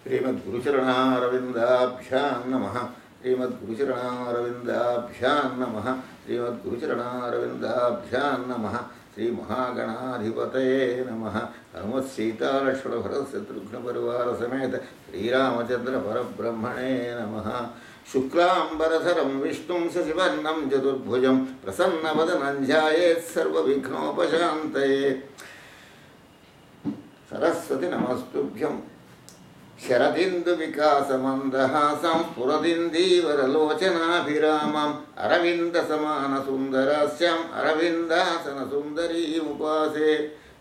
श्रीमद्गुरुचरणारविन्दाभ्यां नमः। श्रीमद्गुरुचरणारविन्दाभ्यां नमः। श्रीमद्गुरुचरणारविन्दाभ्यां नमः। श्रीमहागणाधिपतये नमः। हनुमत्सीतालक्ष्मणभरतशत्रुघ्नपरिवारसमेत श्रीरामचन्द्रपरब्रह्मणे नमः। शुक्लाम्बरधरं विष्णुं शशिवर्णं चतुर्भुजं प्रसन्नवदनं ध्यायेत् सर्वविघ्नोपशान्तये। सरस्वती नमस्तुभ्यं। शरदिन्दुविकासमन्दहासं स्फुरदिन्दीवरलोचनाभिरामम् अरविन्दसमानसुन्दरास्याम् अरविन्दासनसुन्दरीमुपासे।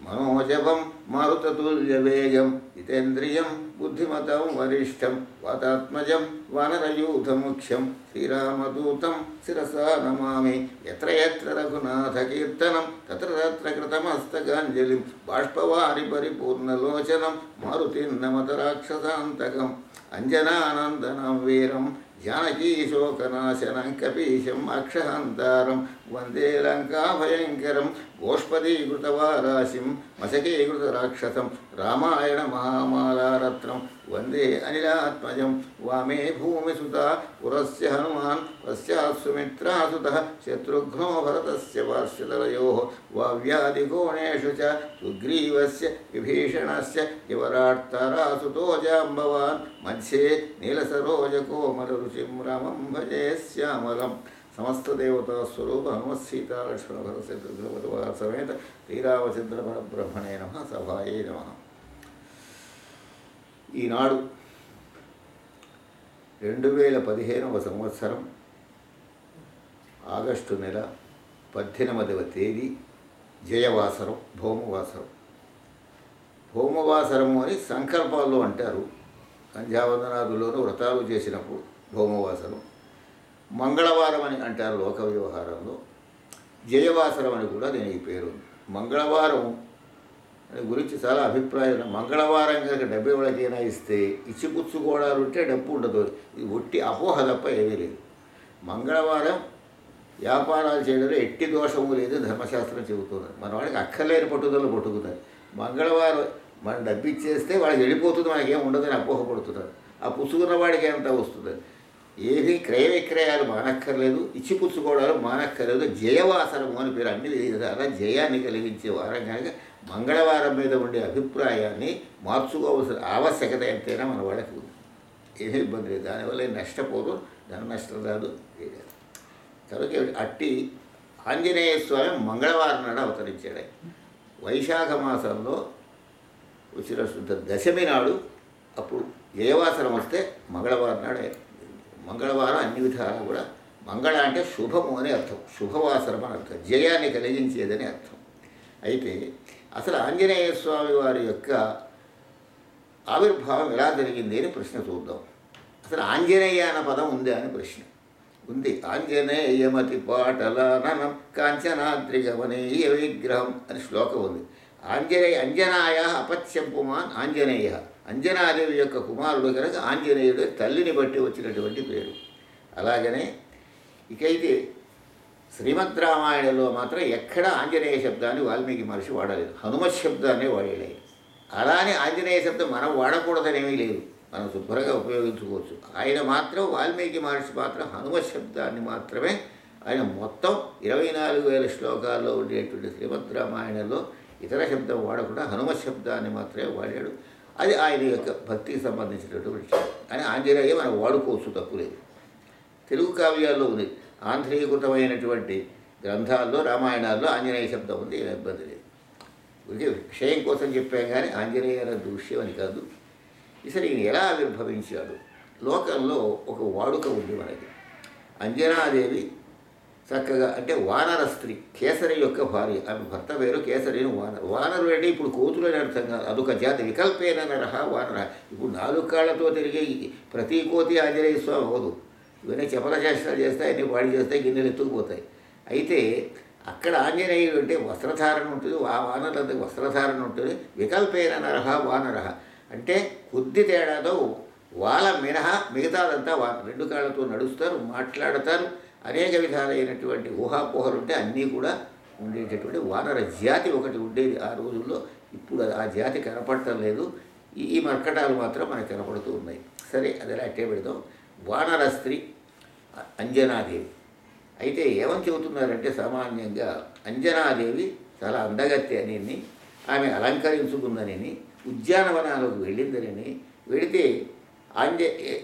मनोजवं मारुततुल्यवेगं जितेन्द्रियं बुद्धिमतं वरिष्ठं वातात्मजं वानरयूथमुख्यं श्रीरामदूतं शिरसा नमामि। यत्र यत्र रघुनाथकीर्तनं तत्र तत्र कृतमस्तकाञ्जलिं बाष्पवारि परिपूर्णलोचनं मारुतिं नमत राक्षसान्तकम्। अञ्जनानन्दनं वीरं जानकीशोकनाशनं कपीशम् अक्षहन्तारं वन्दे लङ्काभयङ्करं गोष्पदीकृतवाराशिं मशकीकृतराक्षसं रामायणमहामालारत्नं वन्दे अनिलात्मजं। वामे भूमिसुता पुरस्य हनुमान् पश्चात् सुमित्रासुतः शत्रुघ्नो भरतस्य पार्श्वतलयोः वाव्यादिकोणेषु च सुग्रीवस्य विभीषणस्य युवराट्तारासुतो जाम्बवान् मध्ये नीलसरोजकोमलरुचिं रामं भजे श्यामलं। समस्त देवता स्वरूप हनुमत्सीतालक्ष्मणभरतशत्रुघ्नपरिवार समेत శ్రీరామచంద్ర పరబ్రహ్మణే నమః. సభాయే నమః. ఈనాడు 2015వ సంవత్సరం ఆగస్టు నెల 18వ తేదీ జయవాసరం, భౌమవాసరం. భౌమవాసరము అని సంకల్పాల్లో అంటారు. సంధ్యావందనాదులోనూ వ్రతాలు చేసినప్పుడు భౌమవాసరం. మంగళవారం అని అంటారు లోక వ్యవహారంలో. జయవాసరం అని కూడా దీనికి పేరు. మంగళవారం గురించి చాలా అభిప్రాయం. మంగళవారం కనుక డబ్బు ఎవరికైనా ఇస్తే ఇచ్చిపుచ్చుకోవడాలు ఉంటే డబ్బు ఉండదు. ఇది ఒట్టి అపోహ తప్ప ఏమీ లేదు. మంగళవారం వ్యాపారాలు చేయడంలో ఎట్టి దోషము లేదు ధర్మశాస్త్రం చెబుతున్నారు. మన వాడికి అక్కర్లేని పట్టుదల పట్టుకుతారు. మంగళవారం మనం డబ్బు ఇచ్చేస్తే వాడికి వెళ్ళిపోతుంది, మనకేం ఉండదని అపోహ పడుతున్నారు. ఆ పుచ్చుకున్న వాడికి ఎంత వస్తుంది? ఏది క్రయ విక్రయాలు మానక్కర్లేదు, ఇచ్చిపుచ్చుకోవడాలు మానక్కర్లేదు. జయవాసరము అని పేరు. అన్ని విధాలా జయాన్ని కలిగించే వారం కనుక మంగళవారం మీద ఉండే అభిప్రాయాన్ని మార్చుకోవాల్సిన ఆవశ్యకత ఎంతైనా మన వాళ్ళకి ఉంది. ఏమీ ఇబ్బంది లేదు. దానివల్ల నష్టపోదు, ధన నష్టం రాదు. కనుక అట్టి ఆంజనేయ స్వామి మంగళవారం నాడు అవతరించాడు. వైశాఖ మాసంలో వచ్చిన శుద్ధ దశమి నాడు అప్పుడు జయవాసరం వస్తే మంగళవారం నాడు. మంగళవారం అన్ని విధాలు కూడా మంగళ అంటే శుభము అని అర్థం, శుభవాసరం అని అర్థం, జయాన్ని కలిగించేదని అర్థం. అయితే అసలు ఆంజనేయ స్వామి వారి యొక్క ఆవిర్భావం ఎలా జరిగింది అని ప్రశ్న చూద్దాం. అసలు ఆంజనేయ అన్న పదం ఉందా అని ప్రశ్న ఉంది. ఆంజనేయమతి పాటలాననం కాంచనాద్రిగమనీయ విగ్రహం అని శ్లోకం ఉంది. అంజనాయ అపత్యం పుమాన్ ఆంజనేయ. అంజనాదేవి యొక్క కుమారుడు కనుక ఆంజనేయుడు తల్లిని బట్టి వచ్చినటువంటి పేరు. అలాగనే ఇకైతే శ్రీమద్ రామాయణంలో మాత్రం ఎక్కడ ఆంజనేయ శబ్దాన్ని వాల్మీకి మహర్షి వాడలేదు, హనుమత్ శబ్దాన్ని వాడలేదు. అలానే ఆంజనేయ శబ్దం మనం వాడకూడదనేమీ లేదు, మనం శుభ్రంగా ఉపయోగించుకోవచ్చు. ఆయన మాత్రం వాల్మీకి మహర్షి మాత్రం హనుమత్ శబ్దాన్ని మాత్రమే ఆయన మొత్తం 24,000 శ్లోకాల్లో ఉండేటువంటి శ్రీమద్ రామాయణంలో ఇతర శబ్దం వాడకుండా హనుమత్ శబ్దాన్ని మాత్రమే వాడాడు. అది ఆయన యొక్క భక్తికి సంబంధించినటువంటి విషయం. కానీ ఆంజనేయ మనం వాడుకోవచ్చు, తప్పులేదు. తెలుగు కావ్యాల్లో ఉంది, ఆంధ్రీకృతమైనటువంటి గ్రంథాల్లో రామాయణాల్లో ఆంజనేయ శబ్దం ఉంది, ఏమి ఇబ్బంది లేదు. ఇది విషయం కోసం చెప్పాం కానీ ఆంజనేయ అనే దృశ్యం అని కాదు. ఇసలు ఈయన ఎలా ఆవిర్భవించాడు? లోకంలో ఒక వాడుక ఉంది మనకి. అంజనాదేవి చక్కగా అంటే వానర స్త్రీ, కేసరి యొక్క భార్య. ఆమె భర్త పేరు కేసరిని వానరుడు అంటే ఇప్పుడు కోతులు అని అర్థం కాదు, అదొక జాతి. వికల్పేన నరహ వానర. ఇప్పుడు 4 కాళ్ళతో తిరిగే ప్రతి కోతి ఆంజనేయ స్వామి అవ్వదు. ఇవన్నీ చపల చేష్టలు చేస్తాయి, అన్ని పాడి చేస్తాయి, గిన్నెలు ఎత్తుకుపోతాయి. అయితే అక్కడ ఆంజనేయుడు అంటే వస్త్రధారణ ఉంటుంది, ఆ వానరులందరికీ వస్త్రధారణ ఉంటుంది. వికల్పేన నరహ వానర అంటే కొద్ది తేడాతో వాళ్ళ మినహా మిగతాదంతా 2 కాళ్ళతో నడుస్తారు, మాట్లాడతారు. అనేక విధాలైనటువంటి ఊహాపోహలు ఉంటే అన్నీ కూడా ఉండేటటువంటి వానర జాతి ఒకటి ఉండేది ఆ రోజుల్లో. ఇప్పుడు ఆ జాతి కనపడటం లేదు. ఈ మర్కటాలు మాత్రం మనకు కనపడుతూ ఉన్నాయి. సరే, అదిలా అట్టే పెడదాం. వానర స్త్రీ అంజనాదేవి. అయితే ఏమని చెబుతున్నారంటే, సామాన్యంగా అంజనాదేవి చాలా అందగత్తె అని, ఆమె అలంకరించుకుందని, ఉద్యానవనాలకు వెళ్ళిందని, వెళితే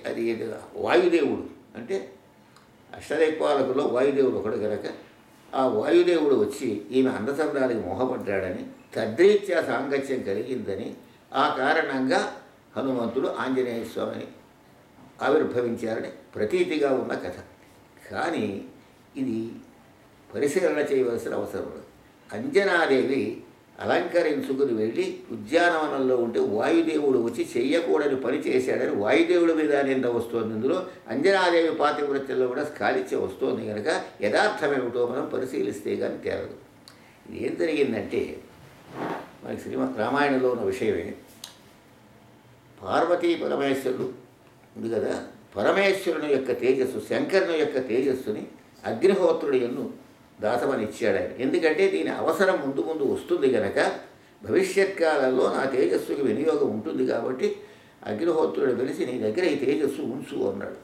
అది వాయుదేవుడు అంటే అష్టదిక్పాలకుల్లో వాయుదేవుడు ఒకడు కనుక ఆ వాయుదేవుడు వచ్చి ఈమె అందచందాలకు మోహపడ్డాడని, తద్రీత్యా సాంగత్యం కలిగిందని, ఆ కారణంగా హనుమంతుడు ఆంజనేయ స్వామిని ఆవిర్భవించారని ప్రతీతిగా ఉన్న కథ. కానీ ఇది పరిశీలన చేయవలసిన అవసరం లేదు. అంజనాదేవి అలంకరించుకుని వెళ్ళి ఉద్యానవనంలో ఉంటే వాయుదేవుడు వచ్చి చెయ్యకూడని పని చేశాడని వాయుదేవుడి మీద నింద వస్తోంది. ఇందులో అంజనాదేవి పాతివృత్యంలో కూడా స్కాలిత్య వస్తోంది కనుక యథార్థమేమిటో మనం పరిశీలిస్తే కానీ తేలదు. ఇది ఏం జరిగిందంటే, మనకి రామాయణంలో ఉన్న విషయమే. పార్వతీ పరమేశ్వరుడు ఉంది కదా, పరమేశ్వరుని యొక్క తేజస్సు, శంకరుని యొక్క తేజస్సుని అగ్నిహోత్రుడు ఎన్ను దాతమని ఇచ్చాడు ఆయన. ఎందుకంటే దీని అవసరం ముందు ముందు వస్తుంది కనుక, భవిష్యత్ కాలంలో నా తేజస్సుకి వినియోగం ఉంటుంది కాబట్టి అగ్నిహోత్రుడు పిలిచి నీ దగ్గర ఈ తేజస్సు ఉంచు అన్నాడు.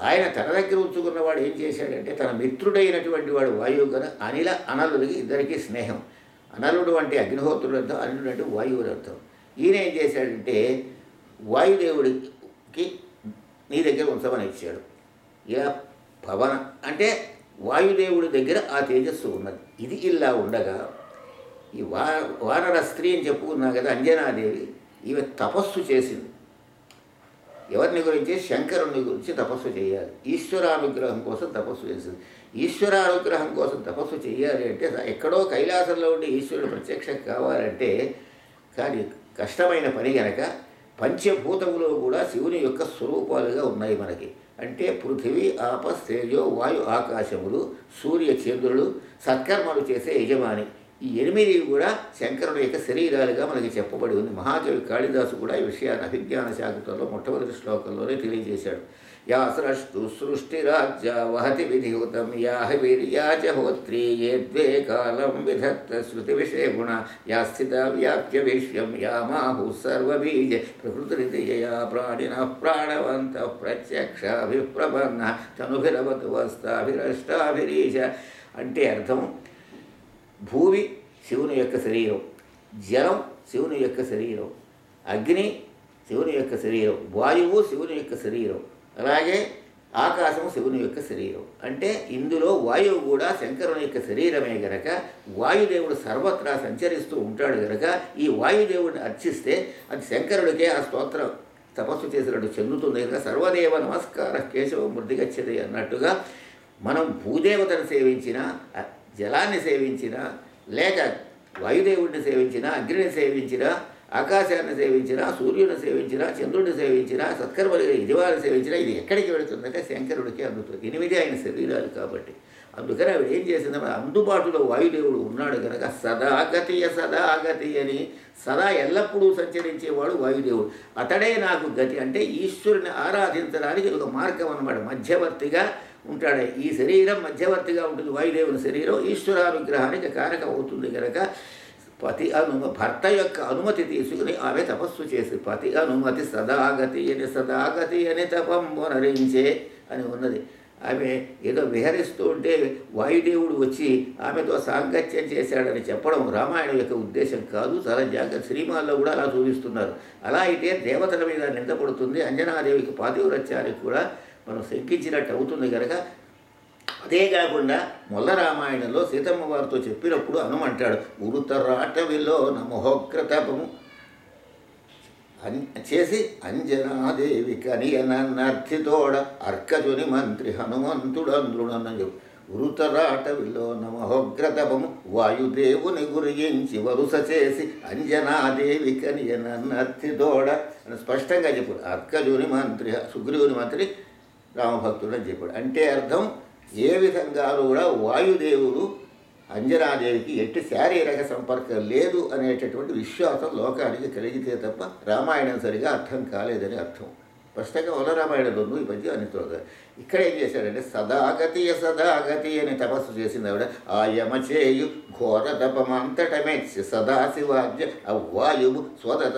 ఆయన తన దగ్గర ఉంచుకున్నవాడు ఏం చేశాడంటే, తన మిత్రుడైనటువంటి వాడు వాయువు కనుక అనలుడికి ఇద్దరికీ స్నేహం. అనలుడు అంటే అగ్నిహోత్రుడు అర్థం, అనిలుడు అంటే వాయువుడు అర్థం. ఈయన ఏం చేశాడంటే వాయుదేవుడికి నీ దగ్గర ఉంచమని ఇచ్చాడు. ఇలా పవన అంటే వాయుదేవుడి దగ్గర ఆ తేజస్సు ఉన్నది. ఇది ఇలా ఉండగా ఈ వానర స్త్రీ అని చెప్పుకున్నా కదా అంజనాదేవి, ఈమె తపస్సు చేసింది. ఎవరిని గురించి? శంకరుని గురించి తపస్సు చేయాలి. ఈశ్వరానుగ్రహం కోసం తపస్సు చేసింది. ఈశ్వరానుగ్రహం కోసం తపస్సు చేయాలి అంటే ఎక్కడో కైలాసంలో ఉండి ఈశ్వరుడు ప్రత్యక్షం కావాలంటే కానీ కష్టమైన పని గనక పంచభూతములో కూడా శివుని యొక్క స్వరూపాలుగా ఉన్నాయి మనకి. అంటే పృథివీ, ఆప, తేజో, వాయు, ఆకాశములు, సూర్య, చంద్రుడు, సత్కర్మలు చేసే యజమాని. ఈ 8 కూడా శంకరుని యొక్క శరీరాలుగా మనకి చెప్పబడి ఉంది. మహాకవి కాళిదాసు కూడా ఈ విషయాన్ని అభిజ్ఞాన శాకుతంలో మొట్టమొదటి శ్లోకంలోనే తెలియజేశాడు. యా సృష్టు సృష్టిరాజ్య వహతి విధిహుతం యాహ వీర్యాచ హోత్రీ ఏ ద్వే కాలం విధత్త శృతి విషయ గుణ యా స్థిత వ్యాప్య విశ్వం యా మాహు సర్వబీజ ప్రకృతియా ప్రాణిన ప్రాణవంత ప్రత్యక్షాభిప్రపన్న తనుభిరవతు వస్తాభిరష్టాభిరీశ. అంటే అర్థం, భూమి శివుని యొక్క శరీరం, జలం శివుని యొక్క శరీరం, అగ్ని శివుని యొక్క శరీరం, వాయువు శివుని యొక్క శరీరం, అలాగే ఆకాశము శివుని యొక్క శరీరం. అంటే ఇందులో వాయువు కూడా శంకరుని యొక్క శరీరమే గనక వాయుదేవుడు సర్వత్రా సంచరిస్తూ ఉంటాడు గనక ఈ వాయుదేవుడిని అర్చిస్తే అది శంకరుడికే ఆ స్తోత్రం తపస్సు చేసినట్టు చెందుతుంది కనుక సర్వదేవ నమస్కార కేశవ మృతిగచ్చది అన్నట్టుగా మనం భూదేవతను సేవించినా, జలాన్ని సేవించినా, లేక వాయుదేవుడిని సేవించినా, అగ్నిని సేవించినా, ఆకాశాన్ని సేవించినా, సూర్యుని సేవించినా, చంద్రుడిని సేవించినా, సత్కర్మలు యజమాని సేవించినా ఇది ఎక్కడికి వెళుతుందంటే శంకరుడికి అందుతుంది. 8 ఆయన శరీరాలు కాబట్టి. అందుకని ఆవిడ ఏం చేసిందంటే అందుబాటులో వాయుదేవుడు ఉన్నాడు కనుక సదాగతి అని, సదా ఎల్లప్పుడూ సంచరించేవాడు వాయుదేవుడు. అతడే నాకు గతి అంటే ఈశ్వరుని ఆరాధించడానికి ఇది ఒక మార్గం అన్నమాట. మధ్యవర్తిగా ఉంటాడు. ఈ శరీరం మధ్యవర్తిగా ఉంటుంది. వాయుదేవుని శరీరం ఈశ్వరానుగ్రహానికి కారకం అవుతుంది కనుక భర్త యొక్క అనుమతి తీసుకుని ఆమె తపస్సు చేసి పతి అనుమతి సదాగతి అని తపంబునరించే అని ఉన్నది. ఆమె ఏదో విహరిస్తూ ఉంటే వాయుదేవుడు వచ్చి ఆమెతో సాంగత్యం చేశాడని చెప్పడం రామాయణం యొక్క ఉద్దేశం కాదు. చాలా జాగ్రత్త. సినిమాల్లో కూడా అలా చూపిస్తున్నారు. అలా అయితే దేవతల మీద నిందపడుతుంది. అంజనాదేవికి పాతివ్రత్యానికి కూడా మనం శంకించినట్టు అవుతుంది కనుక. అదే కాకుండా మొల్ల రామాయణంలో సీతమ్మ వారితో చెప్పినప్పుడు హనుమంటాడు, ఉరుతరాటవిలో నమోగ్రతపము చేసి అంజనాదేవి కనియనర్థితోడ అర్కజుని మంత్రి హనుమంతుడంద్రుడని చెప్పు. ఉరుతరాటవిలో నమోగ్రతపము వాయుదేవుని గురించి వరుస చేసి అంజనాదేవి కనియనర్థితోడ అని స్పష్టంగా చెప్పాడు. అర్కజుని మంత్రి, సుగ్రీవుని మంత్రి రామభక్తుడు అని చెప్పాడు. అంటే అర్థం, ఏ విధంగానూ కూడా వాయుదేవుడు అంజనాదేవికి ఎట్టి శారీరక సంపర్కం లేదు అనేటటువంటి విశ్వాసం లోకానికి కలిగితే తప్ప రామాయణం సరిగా అర్థం కాలేదని అర్థం. స్పష్టంగా వలరామాయణంలో ఈ పద్యం అన్ని ఇక్కడ ఏం చేశాడంటే సదాగతి అని తపస్సు చేసింది ఆవిడ. ఆ యమచేయు ఘోర తపమంతటమెచ్చి సదాశివాద్య అవ్వాయువు స్వదత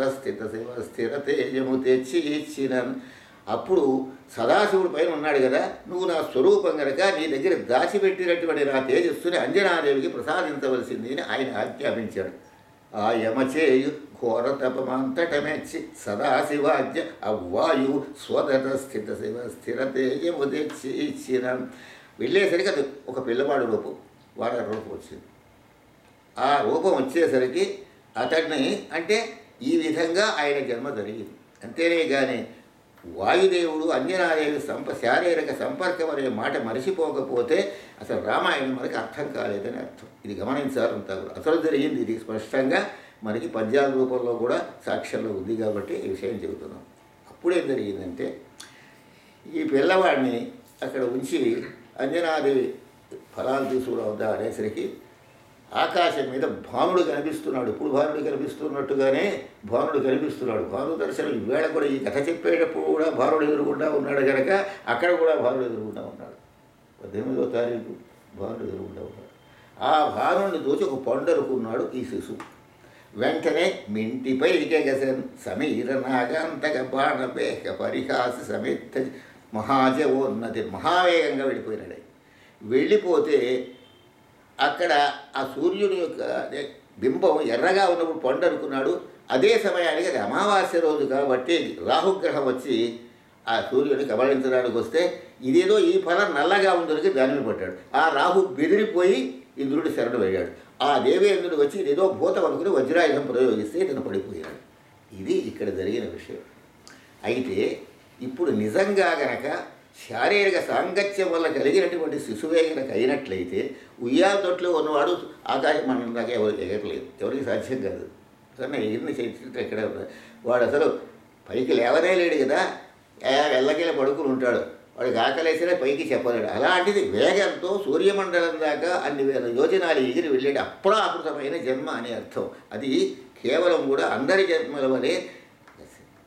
స్థిర తేజము తెచ్చి ఇచ్చినను. అప్పుడు సదాశివుడి పైన ఉన్నాడు కదా, నువ్వు నా స్వరూపం కనుక నీ దగ్గర దాచిపెట్టినటువంటి నా తేజస్సుని అంజనాదేవికి ప్రసాదించవలసింది అని ఆయన ఆజ్ఞాపించాడు. ఆ యమచేయు ఘోర తపమంతటమెచ్చి సదాశివాద్య అవ్వాయువు స్వదత స్థిర తేజము తెచ్చి ఇచ్చిన. వెళ్ళేసరికి అది ఒక పిల్లవాడు రూపం, వాడ రూపం వచ్చింది. ఆ రూపం వచ్చేసరికి అతడిని అంటే ఈ విధంగా ఆయన జన్మ జరిగింది. అంతేనే కానీ వాయుదేవుడు అంజనాదేవి శారీరక సంపర్కం అనే మాట మరిచిపోకపోతే అసలు రామాయణం మనకి అర్థం కాలేదని అర్థం. ఇది గమనించాలంతా కూడా. అసలు జరిగింది ఇది స్పష్టంగా మనకి పద్యాల రూపంలో కూడా సాక్ష్యంలో ఉంది కాబట్టి ఈ విషయం చెబుతున్నాం. అప్పుడేం జరిగిందంటే ఈ పిల్లవాడిని అక్కడ ఉంచి అంజనాదేవి ఫలాలు తీసుకురావద్దా అనేసరికి ఆకాశం మీద భానుడు కనిపిస్తున్నాడు. ఇప్పుడు భానుడు కనిపిస్తున్నట్టుగానే భానుడు కనిపిస్తున్నాడు. భాను దర్శనం ఈవేళ కూడా ఈ కథ చెప్పేటప్పుడు కూడా భానుడు ఎదురుగుండా ఉన్నాడు కనుక అక్కడ కూడా భానుడు ఎదురుగుండా ఉన్నాడు. 18వ తారీఖు భానుడు ఎదురుగుండా ఉన్నాడు. ఆ భానుడిని దోచి ఒక పండరుకున్నాడు ఈ శిశువు. వెంటనే మింటిపై గసన్ సమీర నాగాంతక బాణపేక పరిహాస సమిత మహాజవోన్నతి మహావేగంగా వెళ్ళిపోయినాడు. వెళ్ళిపోతే అక్కడ ఆ సూర్యుని యొక్క బింబం ఎర్రగా ఉన్నప్పుడు పండు అనుకున్నాడు. అదే సమయానికి అది అమావాస్య రోజు కాబట్టి రాహుగ్రహం వచ్చి ఆ సూర్యుని కబళించడానికి వస్తే ఇదేదో ఈ ఫలం నల్లగా ఉందనికి దానిని పట్టాడు. ఆ రాహు బెదిరిపోయి ఇంద్రుడి శరణు వెళ్ళాడు. ఆ దేవేంద్రుడు వచ్చి ఇదేదో భూతం అనుకుని వజ్రాయుధం ప్రయోగిస్తే ఇతను పడిపోయాడు. ఇది ఇక్కడ జరిగిన విషయం. అయితే ఇప్పుడు నిజంగా గనక శారీరక సాంగత్యం వల్ల కలిగినటువంటి శిశువే కనుక అయినట్లయితే ఉయ్యాల తొట్లో ఉన్నవాడు ఆకాశం మనం దాకా ఎవరు ఎగరలేదు, ఎవరికి సాధ్యం కాదు. సరే ఎగిరిన చరిత్ర ఎక్కడ వాడు అసలు పైకి లేవనే లేడు కదా, వెళ్ళకెళ్ళి పడుకుని ఉంటాడు. వాడికి ఆకలేసినా పైకి చెప్పలేడు. అలాంటిది వేగంతో సూర్యమండలం దాకా అన్ని వేల యోజనాలు ఎగిరి వెళ్ళాడు. అప్రాకృతమైన జన్మ అని అర్థం. అది కేవలం కూడా అందరి జన్మల వలె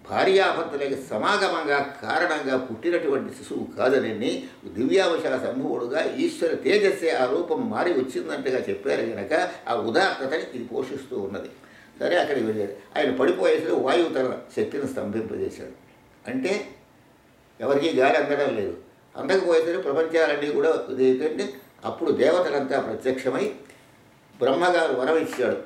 భార్యాభర్తలకి సమాగమంగా కారణంగా పుట్టినటువంటి శిశువు కాదనని దివ్యావశ సంభవుడుగా ఈశ్వర తేజస్సే ఆ రూపం మారి వచ్చిందంటగా చెప్పారు కనుక ఆ ఉదాత్తతని ఇది పోషిస్తూ ఉన్నది. సరే అక్కడికి వెళ్ళాడు. ఆయన పడిపోయేసరికి వాయువు తన శక్తిని స్తంభింపజేశాడు. అంటే ఎవరికీ గాలి అందడం లేదు. అందకపోయేసరికి ప్రపంచాలన్నీ కూడా ఏంటంటే అప్పుడు దేవతలంతా ప్రత్యక్షమై బ్రహ్మగారు వరం ఇచ్చాడు.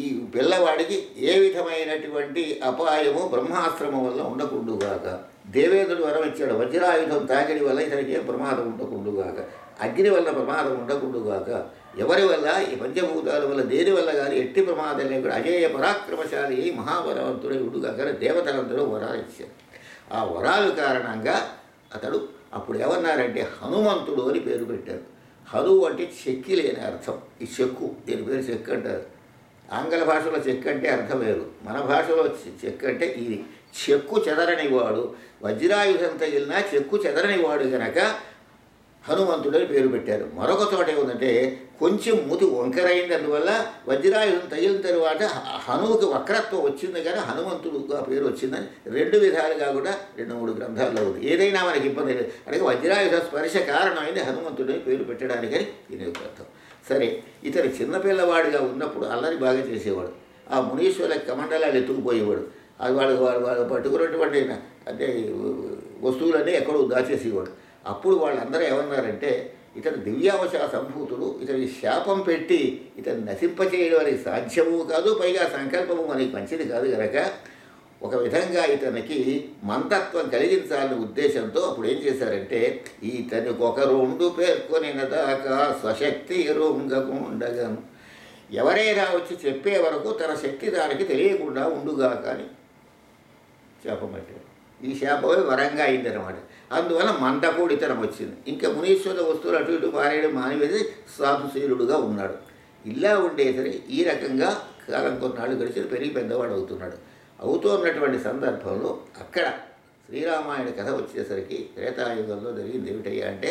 ఈ పిల్లవాడికి ఏ విధమైనటువంటి అపాయము బ్రహ్మాశ్రమం వల్ల ఉండకుండుగాక. దేవేంద్రుడు వరం ఇచ్చాడు, వజ్రాయుధం తాకిడి వల్ల ఇతనికి ఏం ప్రమాదం ఉండకుండుగాక, అగ్ని వల్ల ప్రమాదం ఉండకుండుగాక, ఎవరి వల్ల ఈ పంచభూతాల వల్ల దేని వల్ల కానీ ఎట్టి ప్రమాదం లేకుండా అజేయ పరాక్రమశాలి మహాబలవంతుడై ఉండుగాక దేవతలందరూ వరాలు ఇచ్చారు. ఆ వరాలు కారణంగా అతడు అప్పుడు ఏమన్నారంటే హనుమంతుడు అని పేరు పెట్టారు. హను అంటే చెక్కి లేని అర్థం. ఈ చెక్కు, దీని పేరు చెక్కు అంటారు. ఆంగ్ల భాషలో చెక్కు అంటే అర్థం వేరు, మన భాషలో చెక్కు అంటే ఇది. చెక్కు చెదరనివాడు, వజ్రాయుధం తగిలినా చెక్కు చెదరనివాడు కనుక హనుమంతుడని పేరు పెట్టారు. మరొక చోట ఏముందంటే కొంచెం మూతి వంకరైంది, అందువల్ల వజ్రాయుధం తగిలిన తర్వాత హనువుకి వక్రత్వం వచ్చింది కానీ హనుమంతుడుగా పేరు వచ్చిందని రెండు విధాలుగా కూడా 2-3 గ్రంథాల్లో ఉంది. ఏదైనా మనకి ఇబ్బంది లేదు. అలాగే వజ్రాయుధ స్పర్శ కారణమైంది హనుమంతుడని పేరు పెట్టడానికని ఇది ఒక అర్థం. సరే, ఇతను చిన్నపిల్లవాడిగా ఉన్నప్పుడు అల్లరి బాగా చేసేవాడు. ఆ మునీశ్వరుల కమండలాలు ఎత్తుకుపోయేవాడు. అది వాళ్ళు పట్టుకున్నటువంటి అంటే వస్తువులన్నీ ఎక్కడో దాచేసేవాడు. అప్పుడు వాళ్ళందరూ ఏమన్నారంటే ఇతను దివ్యావశ సంభూతుడు, ఇతని శాపం పెట్టి ఇతను నశింపచేయడం అనేది సాధ్యము కాదు, పైగా సంకల్పము మనకి మంచిది కాదు కనుక ఒక విధంగా ఇతనికి మంతత్వం కలిగించాలనే ఉద్దేశంతో అప్పుడు ఏం చేశారంటే ఇతనికి ఒక 2 పేర్కొనిన దాకా స్వశక్తి ఎరుంగకుండగను, ఎవరైనా వచ్చి చెప్పే వరకు తన శక్తి దానికి తెలియకుండా ఉండుగా కానీ శాపం పెట్టాడు. ఈ శాపమే వరంగా అయిందనమాట. అందువల్ల మందకూడితనం వచ్చింది. ఇంకా మునీశ్వర వస్తువులు అటు ఇటు పారేయడం మానేది సాధుశీలుడుగా ఉన్నాడు. ఇలా ఉండేసరికి ఈ రకంగా కాలం కొన్నాళ్ళు గడిచి పెరిగి పెద్దవాడు అవుతున్నాడు. అవుతున్నటువంటి సందర్భంలో అక్కడ శ్రీరామాయణ కథ వచ్చేసరికి త్రేతాయుగంలో జరిగింది ఏమిటయ్యా అంటే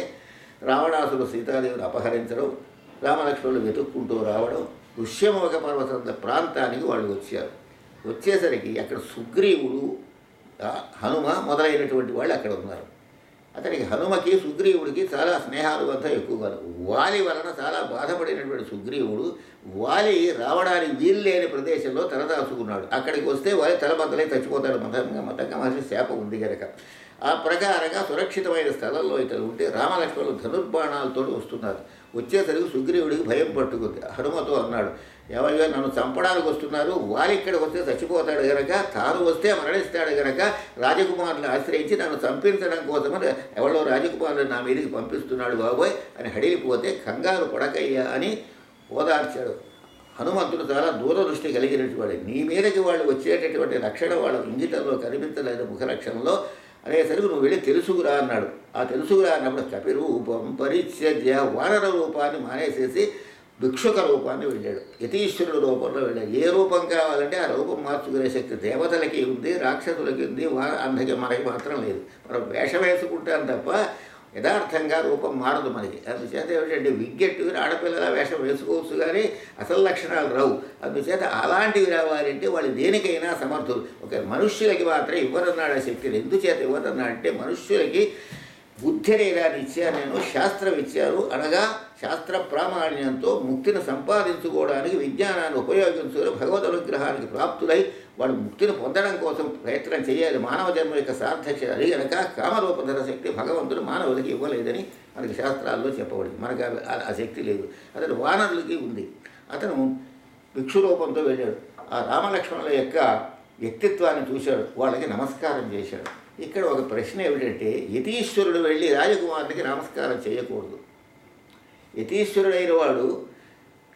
రావణాసుడు సీతాదేవిని అపహరించడం, రామలక్ష్మణులు వెతుక్కుంటూ రావడం, ఋష్యమోగ పర్వత ప్రాంతానికి వాళ్ళు వచ్చారు. వచ్చేసరికి అక్కడ సుగ్రీవుడు హనుమ మొదలైనటువంటి వాళ్ళు అక్కడ ఉన్నారు. అతనికి హనుమకి సుగ్రీవుడికి చాలా స్నేహానుబంధం ఎక్కువగా. వాలి వలన చాలా బాధపడినటువంటి సుగ్రీవుడు వాలి రావడానికి వీలు లేని ప్రదేశంలో తలదాచుకున్నాడు. అక్కడికి వస్తే వాలి తలబద్దలై చచ్చిపోతాడు. మతంగా మహర్షి శాపం ఉంది కనుక ఆ ప్రకారంగా సురక్షితమైన స్థలంలో ఇతను ఉంటే రామలక్ష్మణులు ధనుర్బాణాలతో వస్తున్నారు. వచ్చేసరికి సుగ్రీవుడికి భయం పట్టుకుంది. హనుమతో అన్నాడు, ఎవరిగా నన్ను చంపడానికి వస్తున్నారు, వాలి ఇక్కడికి వస్తే చచ్చిపోతాడు గనక, తాను వస్తే మరణిస్తాడు గనక రాజకుమారులను ఆశ్రయించి నన్ను చంపించడం కోసమని ఎవరో రాజకుమారులు నా మీదకి పంపిస్తున్నాడు బాబోయ్ అని హడిలిపోతే కంగారు పడకయ్యా అని ఓదార్చాడు. హనుమంతుడు చాలా దూరదృష్టి కలిగినటువంటి నీ మీదకి వాళ్ళు వచ్చేటటువంటి రక్షణ వాళ్ళ ఇంగితంలో కనిపించలేదు ముఖరక్షణలో అనేసరికి నువ్వు వెళ్ళి తెలుసుకురా అన్నాడు. ఆ తెలుసుకురా అన్నప్పుడు కపిరూపం పరిత్యజ్య వానర రూపాన్ని మానేసేసి భిక్షుక రూపాన్ని వెళ్ళాడు. యతీశ్వరుడు రూపంలో వెళ్ళాడు. ఏ రూపం కావాలంటే ఆ రూపం మార్చుకునే శక్తి దేవతలకి ఉంది, రాక్షసులకి ఉంది, అందుకే మనకి మాత్రం లేదు. మనం వేషం వేసుకుంటాం తప్ప యథార్థంగా రూపం మారదు మనకి. అందుచేత ఏమిటంటే విగ్గెట్టుకుని ఆడపిల్లల వేషం వేసుకోవచ్చు కానీ అసలు లక్షణాలు రావు. అందుచేత అలాంటివి రావాలంటే వాళ్ళు దేనికైనా సమర్థులు. ఒక మనుష్యులకి మాత్రం ఇవ్వరన్నాడు ఆ శక్తిని. ఎందుచేత ఇవ్వరన్నాడంటే మనుష్యులకి బుద్ధి రేరాన్ని ఇచ్చాను నేను, శాస్త్రం ఇచ్చారు అనగా శాస్త్ర ప్రామాణ్యంతో ముక్తిని సంపాదించుకోవడానికి విజ్ఞానాన్ని ఉపయోగించుకుని భగవద్ అనుగ్రహానికి ప్రాప్తులై వాళ్ళు ముక్తిని పొందడం కోసం ప్రయత్నం చేయాలి. మానవ జన్మ యొక్క సార్థక్య అది కనుక కామరూపధర శక్తి భగవంతుడు మానవులకి ఇవ్వలేదని మనకి శాస్త్రాల్లో చెప్పబడింది. మనకు ఆ శక్తి లేదు. అతను వానరులకి ఉంది. అతను భిక్షురూపంతో వెళ్ళాడు. ఆ రామలక్ష్మణుల యొక్క వ్యక్తిత్వాన్ని చూశాడు, వాళ్ళకి నమస్కారం చేశాడు. ఇక్కడ ఒక ప్రశ్న ఏమిటంటే యతీశ్వరుడు వెళ్ళి రాజకుమారుడికి నమస్కారం చేయకూడదు. యతీశ్వరుడైన వాడు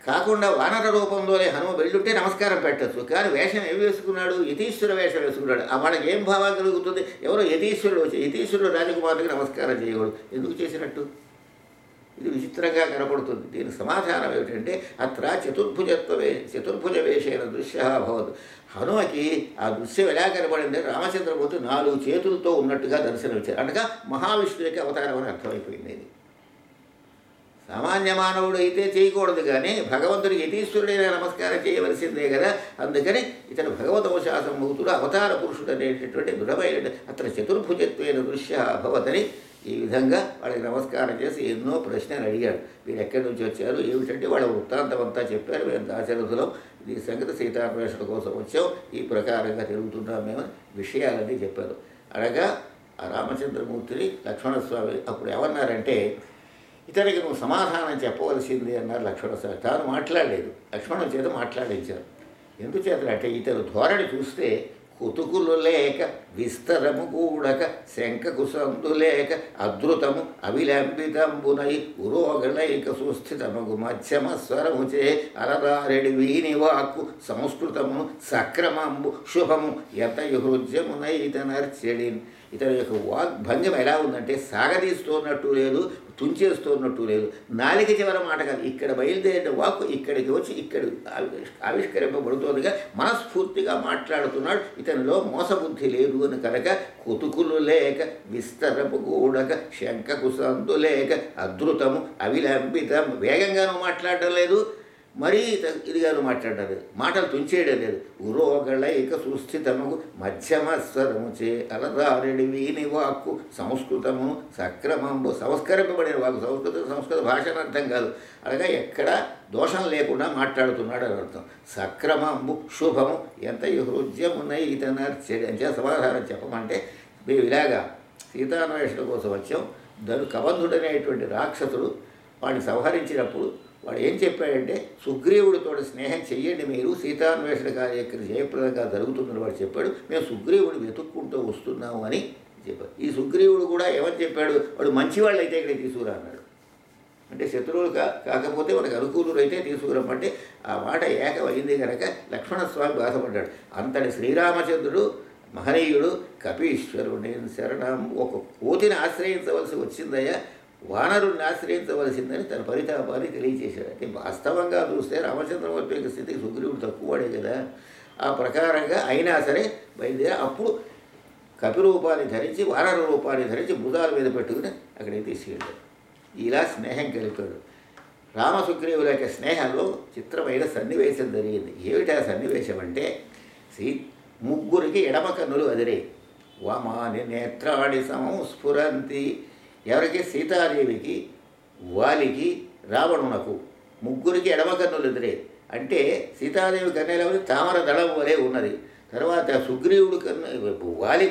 కాకుండా వానర రూపంలోనే హనుమ వెళ్ళుంటే నమస్కారం పెట్టచ్చు. కానీ వేషం ఏం వేసుకున్నాడు? యతీశ్వర వేషం వేసుకున్నాడు. ఆ వాళ్ళకి ఏం భావం కలుగుతుంది? ఎవరో యతీశ్వరుడు వచ్చి యతీశ్వరుడు రాజకుమారుడికి నమస్కారం చేయకూడదు. ఎందుకు చేసినట్టు? ఇది విచిత్రంగా కనపడుతుంది. దీనికి సమాధానం ఏమిటంటే అత్ర చతుర్భుజ వేషైన దృశ్య భవతు. హనుమకి ఆ దృశ్యం ఎలా కనపడింది? రామచంద్రమూర్తి 4 చేతులతో ఉన్నట్టుగా దర్శనమిచ్చారు. అనగా మహావిష్ణువుకి అవతారం అని అర్థమైపోయింది. ఇది సామాన్య మానవుడు అయితే చేయకూడదు, కానీ భగవంతుడికి యతీశ్వరుడైన నమస్కారం చేయవలసిందే కదా. అందుకని ఇతను భగవదవశాసంభూతుడు అవతార పురుషుడు అనేటటువంటి దృఢమైన అతను చతుర్భుజత్వైన దృశ్య భవతని ఈ విధంగా వాళ్ళకి నమస్కారం చేసి ఎన్నో ప్రశ్నలు అడిగాడు. మీరు ఎక్కడి నుంచి వచ్చారు ఏమిటంటే వాళ్ళ వృత్తాంతం అంతా చెప్పారు. మేము దాశరథులం, ఈ సంగతి సీతాన్వేషణ కోసం వచ్చాం, ఈ ప్రకారంగా తిరుగుతున్నాం మేము విషయాలన్నీ చెప్పారు. అనగా ఆ రామచంద్రమూర్తిని లక్ష్మణస్వామి అప్పుడు ఏమన్నారంటే ఇతనికి నువ్వు సమాధానం చెప్పవలసింది అన్నారు లక్ష్మణస్వామి. తాను మాట్లాడలేదు, లక్ష్మణుల చేత మాట్లాడించారు. ఎందుచేతంటే ఇతను ధోరణి చూస్తే కుతుకులు లేక విస్తరము కూడక శంఖకు సందు లేక అద్రుతము అవిలంబితంబునై ఉరోగలైక సుస్థితముగు మధ్యమ స్వరముచే అలరారెడి వీని వాక్కు సంస్కృతమును సక్రమంబు శుభము ఎంతయు హృద్యమునైతనర్చెడిన్. ఇతని యొక్క వాగ్భంగం ఎలా ఉందంటే సాగదీస్తున్నట్టు లేదు, తుంచేస్తున్నట్టు లేదు. నాలిక చివర మాట కాదు, ఇక్కడ బయలుదేరిన వాక్కు ఇక్కడికి వచ్చి ఇక్కడ ఆవిష్కరింపబడుతోందిగా మనస్ఫూర్తిగా మాట్లాడుతున్నాడు. ఇతనిలో మోసబుద్ధి లేదు అని కనుక కుతుకులు లేక విస్తరపు కూడక శంఖకు సందు లేక అద్రుతము అవిలంబితం. వేగంగానూ మాట్లాడటం లేదు, మరీ ఇదిగాను మాట్లాడడం లేదు, మాటలు తుంచేయడం లేదు. ఉరోగళైక సుస్థితము మధ్యమ స్వరము చే అలరారెడి వీని వాక్కు సంస్కృతము సక్రమంబు. సంస్కరింపబడిన వాక్కు, సంస్కృత భాషను అర్థం కాదు, అనగా ఎక్కడ దోషం లేకుండా మాట్లాడుతున్నాడు అని అర్థం. సక్రమంబు శుభము ఎంత హృద్యమునై ఇతనర్చెడి అంటే సమాధానం చెప్పమంటే మేము ఇలాగా సీతాన్వేషణ కోసం వచ్చాం. కబంధుడనేటువంటి రాక్షసుడు వాడిని సంహరించినప్పుడు వాడు ఏం చెప్పాడంటే సుగ్రీవుడితో స్నేహం చెయ్యండి మీరు, సీతాన్వేషణ కార్యక్రమం జయప్రదంగా జరుగుతుందని వాడు చెప్పాడు. మేము సుగ్రీవుడు వెతుక్కుంటూ వస్తున్నాము అని చెప్పాడు. ఈ సుగ్రీవుడు కూడా ఏమని చెప్పాడు? వాడు మంచివాళ్ళు అయితే ఇక్కడ తీసుకురా అన్నాడు. అంటే శత్రువులు కాకపోతే మనకు అనుకూలులు అయితే తీసుకురమ్మంటే ఆ మాట ఏకమైంది కనుక లక్ష్మణస్వామి బాధపడ్డాడు. అంతటి శ్రీరామచంద్రుడు మహనీయుడు కపీశ్వరుడు నేను శరణం. ఒక కోతిని ఆశ్రయించవలసి వచ్చిందయ్యా, వానరుణ్ణి ఆశ్రయించవలసిందని తన పరితాపాన్ని తెలియచేశాడు. అంటే వాస్తవంగా చూస్తే రామచంద్రమూర్తి యొక్క స్థితికి సుగ్రీవుడు తక్కువడే కదా. ఆ ప్రకారంగా అయినా సరే బయలుదేరి అప్పుడు కపిరూపాన్ని ధరించి వానర రూపాన్ని ధరించి భుజాల మీద పెట్టుకుని అక్కడికి తీసుకెళ్ళాడు. ఇలా స్నేహం కలిపాడు. రామసుగ్రీవుల యొక్క స్నేహంలో చిత్రమైన సన్నివేశం జరిగింది. ఏమిటా సన్నివేశం అంటే ముగ్గురికి ఎడమ కన్నులు అదిరే. వామాని నేత్రాణి సంస్ఫురంతి. ఎవరికి? సీతాదేవికి, వాలికి, రావణునకు ముగ్గురికి ఎడమ కన్నులు ఎదురే. అంటే సీతాదేవి కన్ను ఎలా ఉంది? తామర దళం వలె ఉన్నది. తర్వాత సుగ్రీవుడు కన్ను,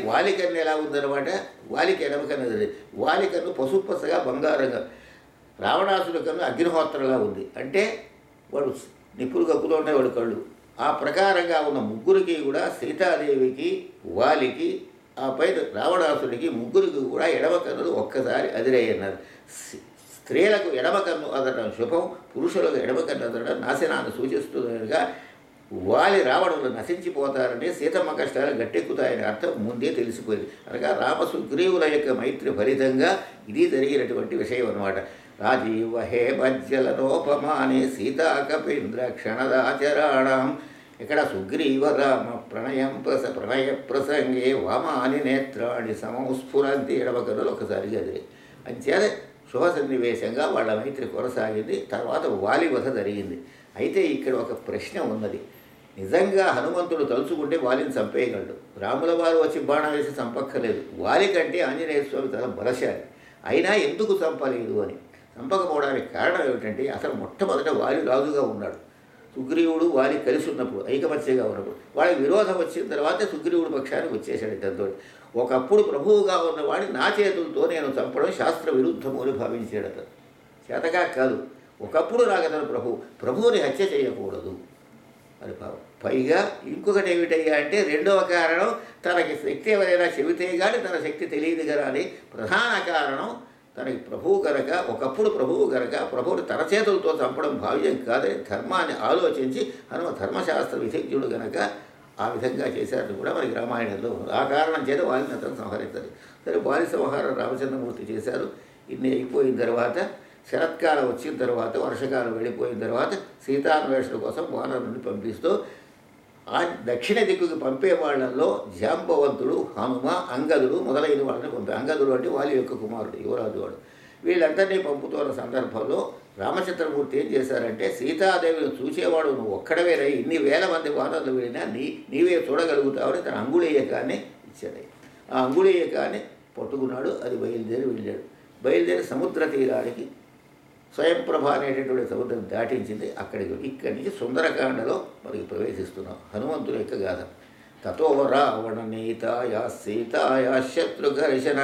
వాలి కన్ను ఎలా ఉందన్నమాట? వాలికి ఎడమ కన్ను ఎదురే. వాలి కన్ను పసుపచ్చగా బంగారంగా, రావణాసుడి కన్ను అగ్నిహోత్రలా ఉంది. అంటే వాడు నిప్పులు కప్పులో ఉన్నాయి వాడు కళ్ళు. ఆ ప్రకారంగా ఉన్న ముగ్గురికి కూడా, సీతాదేవికి, వాలికి, ఆ పైన రావణాసుడికి ముగ్గురికి కూడా ఎడమ కన్నులు ఒక్కసారి అదిరయ్యన్నారు. స్త్రీలకు ఎడమ కన్ను అదటం శుభం, పురుషులకు ఎడమ కన్ను అదటం నాశనాన్ని సూచిస్తుందిగా వాలి రావణులు నశించిపోతారని, సీతమ్మ కష్టాలు గట్టెక్కుతాయని అర్థం ముందే తెలిసిపోయింది. అనగా రామసుగ్రీవుల యొక్క మైత్రి ఫలితంగా ఇది జరిగినటువంటి విషయం అన్నమాట. రాజీవ హేమజ్జల రూపమానే సీతాకపీంద్ర క్షణదాచరాణం. ఇక్కడ సుగ్రీవ రామ ప్రణయ ప్రసంగే వామాని నేత్రాణి సంస్ఫురంతి. ఎడమ కన్నులు ఒకసారిగా అదిరే. అంచేత శుభ సన్నివేశంగా వాళ్ళ మైత్రి కొనసాగింది. తర్వాత వాలివధ జరిగింది. అయితే ఇక్కడ ఒక ప్రశ్న ఉన్నది. నిజంగా హనుమంతుడు తలుచుకుంటే వాలిని చంపేయగలడు. రాముల వారు వచ్చి బాణం వేసి చంపక్కర్లేదు. వాలి కంటే ఆంజనేయ స్వామి చాలా బలశాలి. అయినా ఎందుకు చంపలేదు అని. చంపకపోవడానికి కారణం ఏమిటంటే, అసలు మొట్టమొదట వాలి రాజుగా ఉన్నాడు. సుగ్రీవుడు వాలి కలిసి ఉన్నప్పుడు, ఐకమత్యంగా ఉన్నప్పుడు, వాళ్ళకి విరోధం వచ్చిన తర్వాత సుగ్రీవుడు పక్షానికి వచ్చేసాడు. దాంతో ఒకప్పుడు ప్రభువుగా ఉన్నవాడిని నా చేతులతో నేను చంపడం శాస్త్ర విరుద్ధము అని భావించాడు. అతను చేతగా కాదు. ఒకప్పుడు రాగతను ప్రభువుని హత్య చేయకూడదు అని భావం. పైగా ఇంకొకటి ఏమిటయ్యా అంటే, రెండవ కారణం తనకి శక్తి ఎవరైనా చెబితే కానీ తన శక్తి తెలియదు కదా అని. ప్రధాన కారణం తనకి ప్రభువు కనుక, ఒకప్పుడు ప్రభువు కనుక ప్రభువుని తన చేతులతో చంపడం భావ్యం కాదని ధర్మాన్ని ఆలోచించి హనుమ ధర్మశాస్త్ర విశేషుడు కనుక ఆ విధంగా చేశారని కూడా మనకి రామాయణంలో. ఆ కారణం చేత వాలిని అతను సంహరించారు. సరే, వాలి సంహారం రామచంద్రమూర్తి చేశారు. ఇన్ని అయిపోయిన తర్వాత శరత్కాలం వచ్చిన తర్వాత, వర్షకాలం వెళ్ళిపోయిన తర్వాత సీతాన్వేషణ కోసం వానరుని పంపిస్తూ ఆ దక్షిణ దిక్కుకి పంపే వాళ్ళల్లో జాంబవంతుడు, హనుమ, అంగదుడు మొదలైన వాళ్ళని పంపారు. అంగదుడు అంటే వాలి యొక్క కుమారుడు, యువరాజు వాడు. వీళ్ళందరినీ పంపుతున్న సందర్భంలో రామచంద్రమూర్తి ఏం చేశారంటే, సీతాదేవిని చూసేవాడు నువ్వు ఒక్కడవేరై ఇన్ని వేల మంది వానరులు వెళ్ళినా నీవే చూడగలుగుతావని తన అంగుళీయకాన్ని ఇచ్చాడు. ఆ అంగుళీయకాన్ని పట్టుకున్నాడు. అది వెళ్ళాడు. బయలుదేరి సముద్ర తీరానికి, స్వయంప్రభ అనేటటువంటి సముద్రం దాటించింది. ఇక్కడి నుంచి సుందరకాండలో మనకి ప్రవేశిస్తున్నాం. హనుమంతుని యొక్క గాథ. తతో రావణ నీతాయా సీతాయా శత్రుఘర్షణ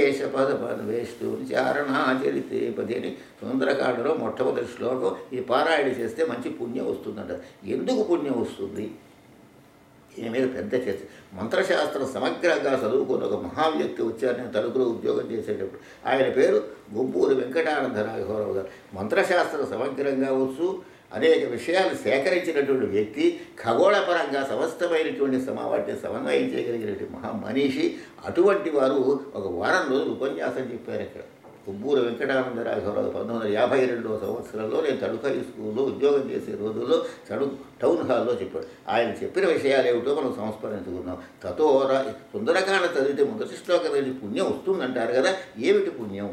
ఏష పదమన్వేష్టు చారణాచరితే పది అని సుందరకాండలో మొట్టమొదటి శ్లోకం. ఈ పారాయణ చేస్తే మంచి పుణ్యం వస్తుందంట. ఎందుకు పుణ్యం వస్తుంది? ఈయన మీద పెద్ద చర్చ. మంత్రశాస్త్రం సమగ్రంగా చదువుకున్న ఒక మహావ్యక్తి వచ్చారు. నేను తణుకులో ఉద్యోగం చేసేటప్పుడు. ఆయన పేరు గుంపూరి వెంకటానంద నాగేశ్వరరావు గారు. మంత్రశాస్త్రం సమగ్రంగా వచ్చు, అనేక విషయాలు సేకరించినటువంటి వ్యక్తి, ఖగోళపరంగా సమస్తమైనటువంటి వాటిని సమన్వయం చేయగలిగినటువంటి మహామనీషి. అటువంటి వారు ఒక వారం రోజులు ఉపన్యాసం చెప్పారు ఇక్కడ. గుంపూరి వెంకటానంద నాగేశ్వరరావు 1952వ సంవత్సరంలో నేను తణుకు హై స్కూల్లో ఉద్యోగం చేసే రోజుల్లో టౌన్ హాల్లో చెప్పాడు. ఆయన చెప్పిన విషయాలు ఏమిటో మనం సంస్మరించుకున్నాం. తతోర సుందరకాండ చదివితే మొదటి శ్లోకం చదివి పుణ్యం వస్తుందంటారు కదా. ఏమిటి పుణ్యం?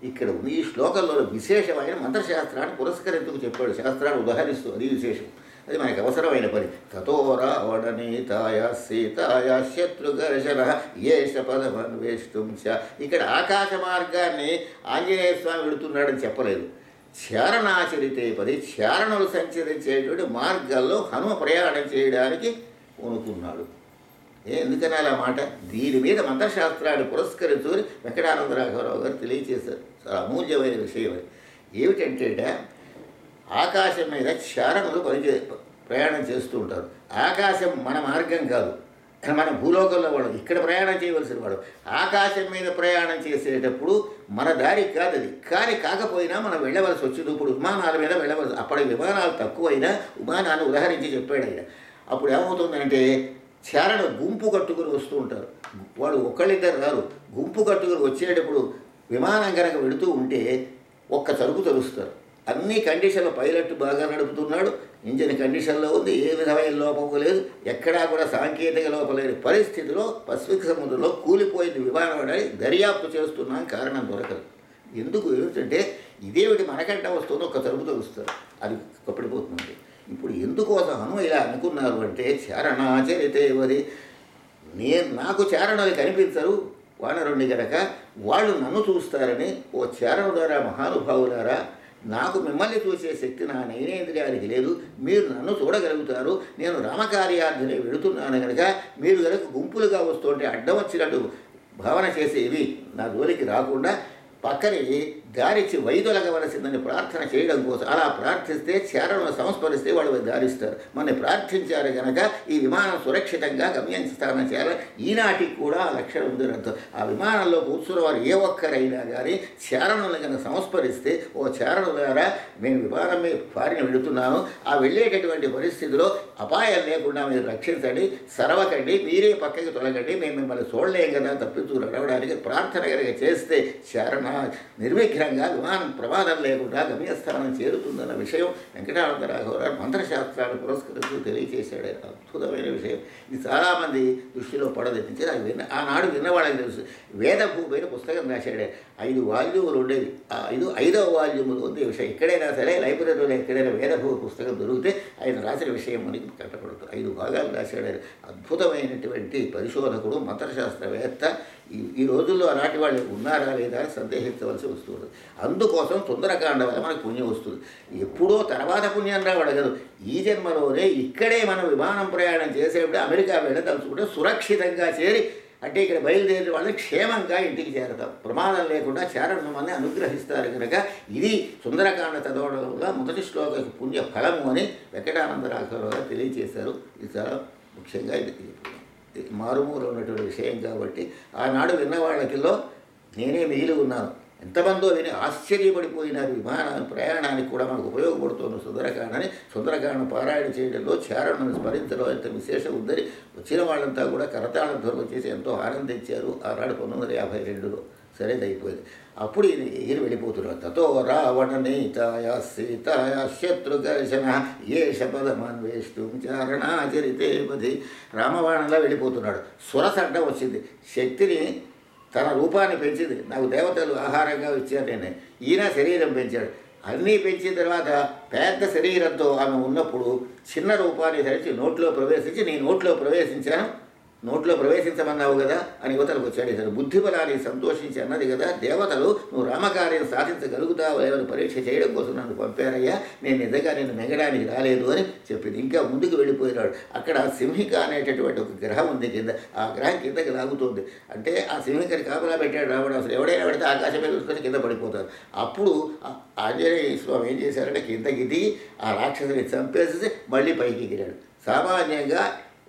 ఇక్కడ ఉంది. ఈ శ్లోకంలో విశేషమైన మంత్రశాస్త్రాన్ని పురస్కరించుకు చెప్పాడు. శాస్త్రాన్ని ఉదాహరిస్తూ అది విశేషం. అది మనకు అవసరమైన పని. తతో రావణనీతాయ సీతాయ శత్రుఘర్షణ ఏష పదమన్వేష్టం చ. ఇక్కడ ఆకాశ మార్గాన్ని ఆంజనేయ స్వామి వెళుతున్నాడని చెప్పలేదు. చారణాచరితే పది, చారణలు సంచరించేటువంటి మార్గాల్లో హనుమ ప్రయాణం చేయడానికి పూనుకున్నాడు. ఎందుకని అలా మాట? దీని మీద మంత్రశాస్త్రాన్ని పురస్కరించుకొని వెంకటానంద రాఘవరావు గారు తెలియచేశారు. చాలా అమూల్యమైన విషయం అది. ఏమిటంటే, ఆకాశం మీద చారణులు ప్రయాణం చేస్తూ ఉంటారు. ఆకాశం మన మార్గం కాదు, మన భూలోకంలో వాడు, ఇక్కడ ప్రయాణం చేయవలసిన వాడు. ఆకాశం మీద ప్రయాణం చేసేటప్పుడు మన దారి కాదు అది. కానీ కాకపోయినా మనం వెళ్ళవలసి వచ్చింది. ఇప్పుడు విమానాల మీద వెళ్ళవలసి, అప్పటి విమానాలు తక్కువైనా విమానాన్ని ఉదాహరించి చెప్పాడు ఆయన. అప్పుడు ఏమవుతుందంటే, చారణ గుంపు కట్టుకుని వస్తూ ఉంటారు. వాడు ఒకళ్ళిద్దరు రారు, గుంపు కట్టుకుని వచ్చేటప్పుడు విమానం కనుక వెళుతూ ఉంటే ఒక్క తలుపు తరుస్తారు. అన్ని కండిషన్లు, పైలట్ బాగా నడుపుతున్నాడు, ఇంజిన్ కండిషన్లో ఉంది, ఏ విధమైన లోపము లేదు, ఎక్కడా కూడా సాంకేతిక లోపం లేని పరిస్థితిలో పసిఫిక్ సముద్రంలో కూలిపోయింది విమానం అని దర్యాప్తు చేస్తున్నాం. కారణం దొరకదు. ఎందుకు? ఏమిటంటే, ఇదేమిటి మనకంటే వస్తుందో ఒక తలుపు తరుస్తారు, అది కప్పడిపోతుంది. ఇప్పుడు ఎందుకోసం హనుమ ఇలా అనుకున్నారు అంటే, చారణాచరితేవది నాకు చారణులు కనిపించరు వానరుణ్ణి గనక వాళ్ళు నన్ను చూస్తారని, ఓ చారణులారా మహానుభావులారా, నాకు మిమ్మల్ని చూసే శక్తి నా నైనేంద్రియానికి లేదు, మీరు నన్ను చూడగలుగుతారు. నేను రామకార్యార్థిని వెళుతున్నాను కనుక మీరు కనుక గుంపులుగా వస్తుంటే అడ్డం వచ్చినట్టు భావన చేసేవి నా జోలికి రాకుండా పక్కని దారిచ్చి వైదొలగవలసిందని ప్రార్థన చేయడం కోసం అలా ప్రార్థిస్తే చారణను సంస్మరిస్తే వాళ్ళు దారిస్తారు. మనని ప్రార్థించారు కనుక ఈ విమానం సురక్షితంగా గమ్యస్థానం చేయాలి. ఈనాటికి కూడా ఆ లక్షణం ఉంది అర్థం. ఆ విమానంలో కూర్చున్న వారు ఏ ఒక్కరైనా కానీ చారణులను కనుక సంస్మరిస్తే, ఓ చారణు ద్వారా నేను విమానం మీద పారిన వెళుతున్నాను, ఆ వెళ్ళేటటువంటి పరిస్థితిలో అపాయం లేకుండా మీరు రక్షించండి, సరవకండి, మీరే పక్కకి తొలగండి, మేము మిమ్మల్ని చూడలేం కదా తప్పించు నడవడానికి ప్రార్థన కనుక చేస్తే చారణ నిర్విఘ్నంగా విమానం ప్రమాదం లేకుండా గమ్యస్థానం చేరుతుందన్న విషయం వెంకటానంద రాఘవరావు మంత్రశాస్త్రాన్ని పురస్కరిస్తూ తెలియచేశాడు. అద్భుతమైన విషయం. ఇది చాలామంది దృష్టిలో పడదెత్తించి అది ఆనాడు విన్నవాళ్ళకి తెలుసు. వేదభూమైన పుస్తకం రాశాడే, 5 వాల్యూములు ఉండేవి. ఆ 5వ వాల్యూములు ఉంది విషయం. ఎక్కడైనా సరే లైబ్రరీలో ఎక్కడైనా వేదభూ పుస్తకం దొరికితే ఆయన రాసిన విషయం మనకి కట్టపడుతుంది. 5 భాగాలు రాశాడు. అద్భుతమైనటువంటి పరిశోధకుడు, మంత్రశాస్త్రవేత్త. ఈ రోజుల్లో అలాంటి వాళ్ళు ఉన్నారా లేదా అని సందేహించవలసి వస్తుంది. అందుకోసం సుందరకాండ వల్ల మనకు పుణ్యం వస్తుంది. ఎప్పుడో తర్వాత పుణ్యం రావడగదు. ఈ జన్మలోనే ఇక్కడే మనం విమానం ప్రయాణం చేసేప్పుడు అమెరికా వెళ్ళదలుచుకుంటే సురక్షితంగా చేరి, అంటే ఇక్కడ బయలుదేరి వాళ్ళని క్షేమంగా ఇంటికి చేరతాం, ప్రమాదం లేకుండా చారణను మనల్ని అనుగ్రహిస్తారు కనుక ఇది సుందరకాండ చదవడం వల్ల మొదటి శ్లోకకి పుణ్య ఫలము అని వెంకటానంద రాఘవరావు గారు తెలియజేశారు. ఇది చాలా ముఖ్యంగా ఇది మారుమూల ఉన్నటువంటి విషయం కాబట్టి ఆనాడు విన్నవాళ్ళకిలో నేనే మిగిలి ఉన్నాను. ఎంతమందో విని ఆశ్చర్యపడిపోయినారు. విమాన ప్రయాణానికి కూడా మనకు ఉపయోగపడుతున్న సుందరకాండని, సుందరకాండ పారాయణ చేయడంలో చారణను స్మరించడం ఎంత విశేషం ఉందని వచ్చిన వాళ్ళంతా కూడా కరతాళ ధ్వనులు చేసి ఎంతో ఆనందించారు. ఆనాడు 1952లో సరేదైపోయింది. అప్పుడు ఈయన ఎగిరి వెళ్ళిపోతున్నాడు. తతో రావణ నీతాయ సీతాయ శత్రుఘర్షణ ఏష పదమన్వేష్టం చారణాచరితే పది. రామబాణంలా వెళ్ళిపోతున్నాడు. సురసడ్డం వచ్చింది. శక్తిని తన రూపాన్ని పెంచింది. నాకు దేవతలు ఆహారంగా ఇచ్చారు. నేను ఈయన శరీరం పెంచాడు. అన్నీ పెంచిన తర్వాత పెద్ద శరీరంతో ఆమె ఉన్నప్పుడు చిన్న రూపాన్ని ధరించి నోట్లో ప్రవేశించి, నీ నోట్లో ప్రవేశించాను, నోట్లో ప్రవేశించమన్నావు కదా అని యువతలకు వచ్చాడు. ఇతను బుద్ధి బలాన్ని సంతోషించి అన్నది కదా, దేవతలు నువ్వు రామకార్యం సాధించగలుగుతావు ఏమని పరీక్ష చేయడం కోసం నన్ను పంపారయ్యా, నేను నిజంగా నేను మింగడానికి రాలేదు అని చెప్పింది. ఇంకా ముందుకు వెళ్ళిపోయినాడు. అక్కడ సింహిక అనేటటువంటి ఒక గ్రహం ఉంది కింద. ఆ గ్రహం కిందకి లాగుతోంది. అంటే ఆ సింహికని కాపలా పెట్టాడు రావడం. అసలు ఎవడైనా పెడితే ఆకాశం మీద చూసుకొని కింద పడిపోతారు. అప్పుడు ఆంజనేయ స్వామి ఏం చేశారంటే కిందకి దిగి ఆ రాక్షసుని చంపేసి మళ్ళీ పైకి ఎగిరాడు. సామాన్యంగా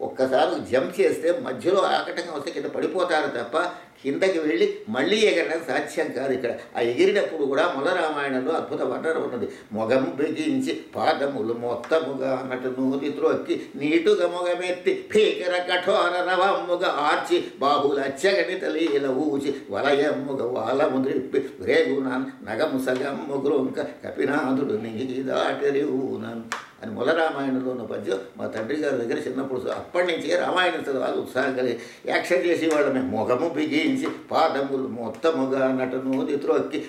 ఒక్కసారి జంప్ చేస్తే మధ్యలో ఆకటంగా వస్తే కింద పడిపోతారు తప్ప కిందకి వెళ్ళి మళ్ళీ ఎగరడం సాధ్యం కాదు. ఇక్కడ ఆ ఎగిరినప్పుడు కూడా మొల రామాయణంలో అద్భుత వర్ణన ఉన్నది. మొగం బిగించి పాదములు మొత్తముగా అన్నట్టు నూతి త్రొక్కి నీటుగా మొగమెత్తి భీకర కఠోర రవమ్ముగా ఆర్చి బాహులచ్చగని తలీల ఊచి వలయమ్ముగ వాలము ద్రిప్పి రేగునాన్ నగము సగమ్ము గ్రోంక కపినాథుడు నిగి దాటరివునన్ అని మొలరామాయణంలో ఉన్న పద్యం మా తండ్రి గారి దగ్గర చిన్నప్పుడు అప్పటి నుంచే రామాయణం చదవాలి ఉత్సాహం కలిగి యాక్షన్ చేసేవాళ్ళమే. మొగము బిగించి పాదములు మొత్తముగా నటనూది త్రొక్కి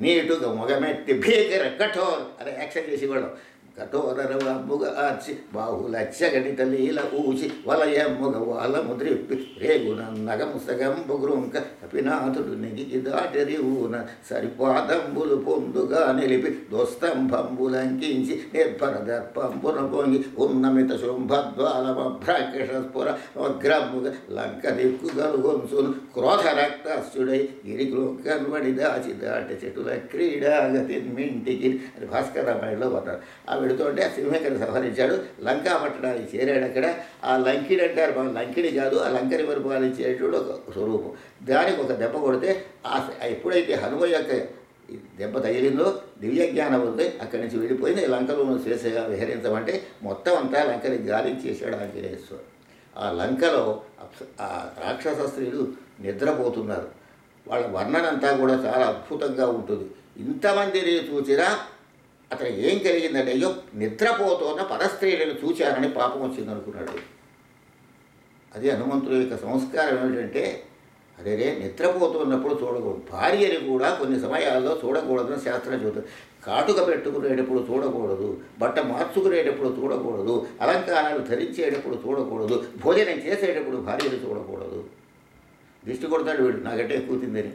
నీటుగా మొగమెత్తి భీకర కఠోర్ అని యాక్షన్ చేసేవాళ్ళం. కఠోరముగా ఆర్చి బాహులచ్చగణిత లీల ఊచి వలయమ్ముగ వాలము ద్రిప్పి రేగున నగము సగంబు గ్రుంక కపినాథుడు నెగికి దాటెరివున సరిపాదంబులు పొందుగా నిలిపి దోస్తంభంబులంకించి నిర్భర దర్పంబున పొంగి ఉన్నమిత శుంభద్వాలమభ్రాకృష్పుర వగ్రముగ లంక దిక్కుగలుగొంసును క్రోధ రక్తాస్తుడై గిరిగ్లోకన్వడి దాచి దాటి చెటుల క్రీడాగతిన్మింటికి అని భాస్కర రామాయణంలో పడ్డారు. ఆ వెళుతుంటే ఆ సింహకని సంహరించాడు. లంకా పట్టణానికి చేరాడు. అక్కడ ఆ లంకిడి అంటారు, మన లంకిడి కాదు, ఆ లంకని పరిపాలించేటువంటి ఒక స్వరూపం. దానికి ఒక దెబ్బ కొడితే ఎప్పుడైతే హనుమ యొక్క దెబ్బ తగిలిందో దివ్యజ్ఞానం ఉంది, అక్కడి నుంచి వెళ్ళిపోయింది. లంకలో స్వేచ్ఛగా విహరించమంటే మొత్తం అంతా లంకని గాలించేశాడు ఆంజనేయేశ్వరుడు. ఆ లంకలో ఆ రాక్షస స్త్రీలు నిద్రపోతున్నారు. వాళ్ళ వర్ణనంతా కూడా చాలా అద్భుతంగా ఉంటుంది. ఇంతమందిని చూసినా అతను ఏం కలిగిందంటే, అయ్యో నిద్రపోతున్న పరస్త్రీలను చూచానని పాపం వచ్చిందనుకున్నాడు. అది హనుమంతుడి యొక్క సంస్కారం ఏమిటంటే, అదే నిద్రపోతున్నప్పుడు చూడకూడదు, భార్యని కూడా కొన్ని సమయాల్లో చూడకూడదని శాస్త్రం చెబుతుంది. కాటుక పెట్టుకునేటప్పుడు చూడకూడదు, బట్ట మార్చుకునేటప్పుడు చూడకూడదు, అలంకారాలు ధరించేటప్పుడు చూడకూడదు, భోజనం చేసేటప్పుడు భార్యను చూడకూడదు. దిష్టి కొడతాడు వీడు నాకంటే ఎక్కువ తిందని.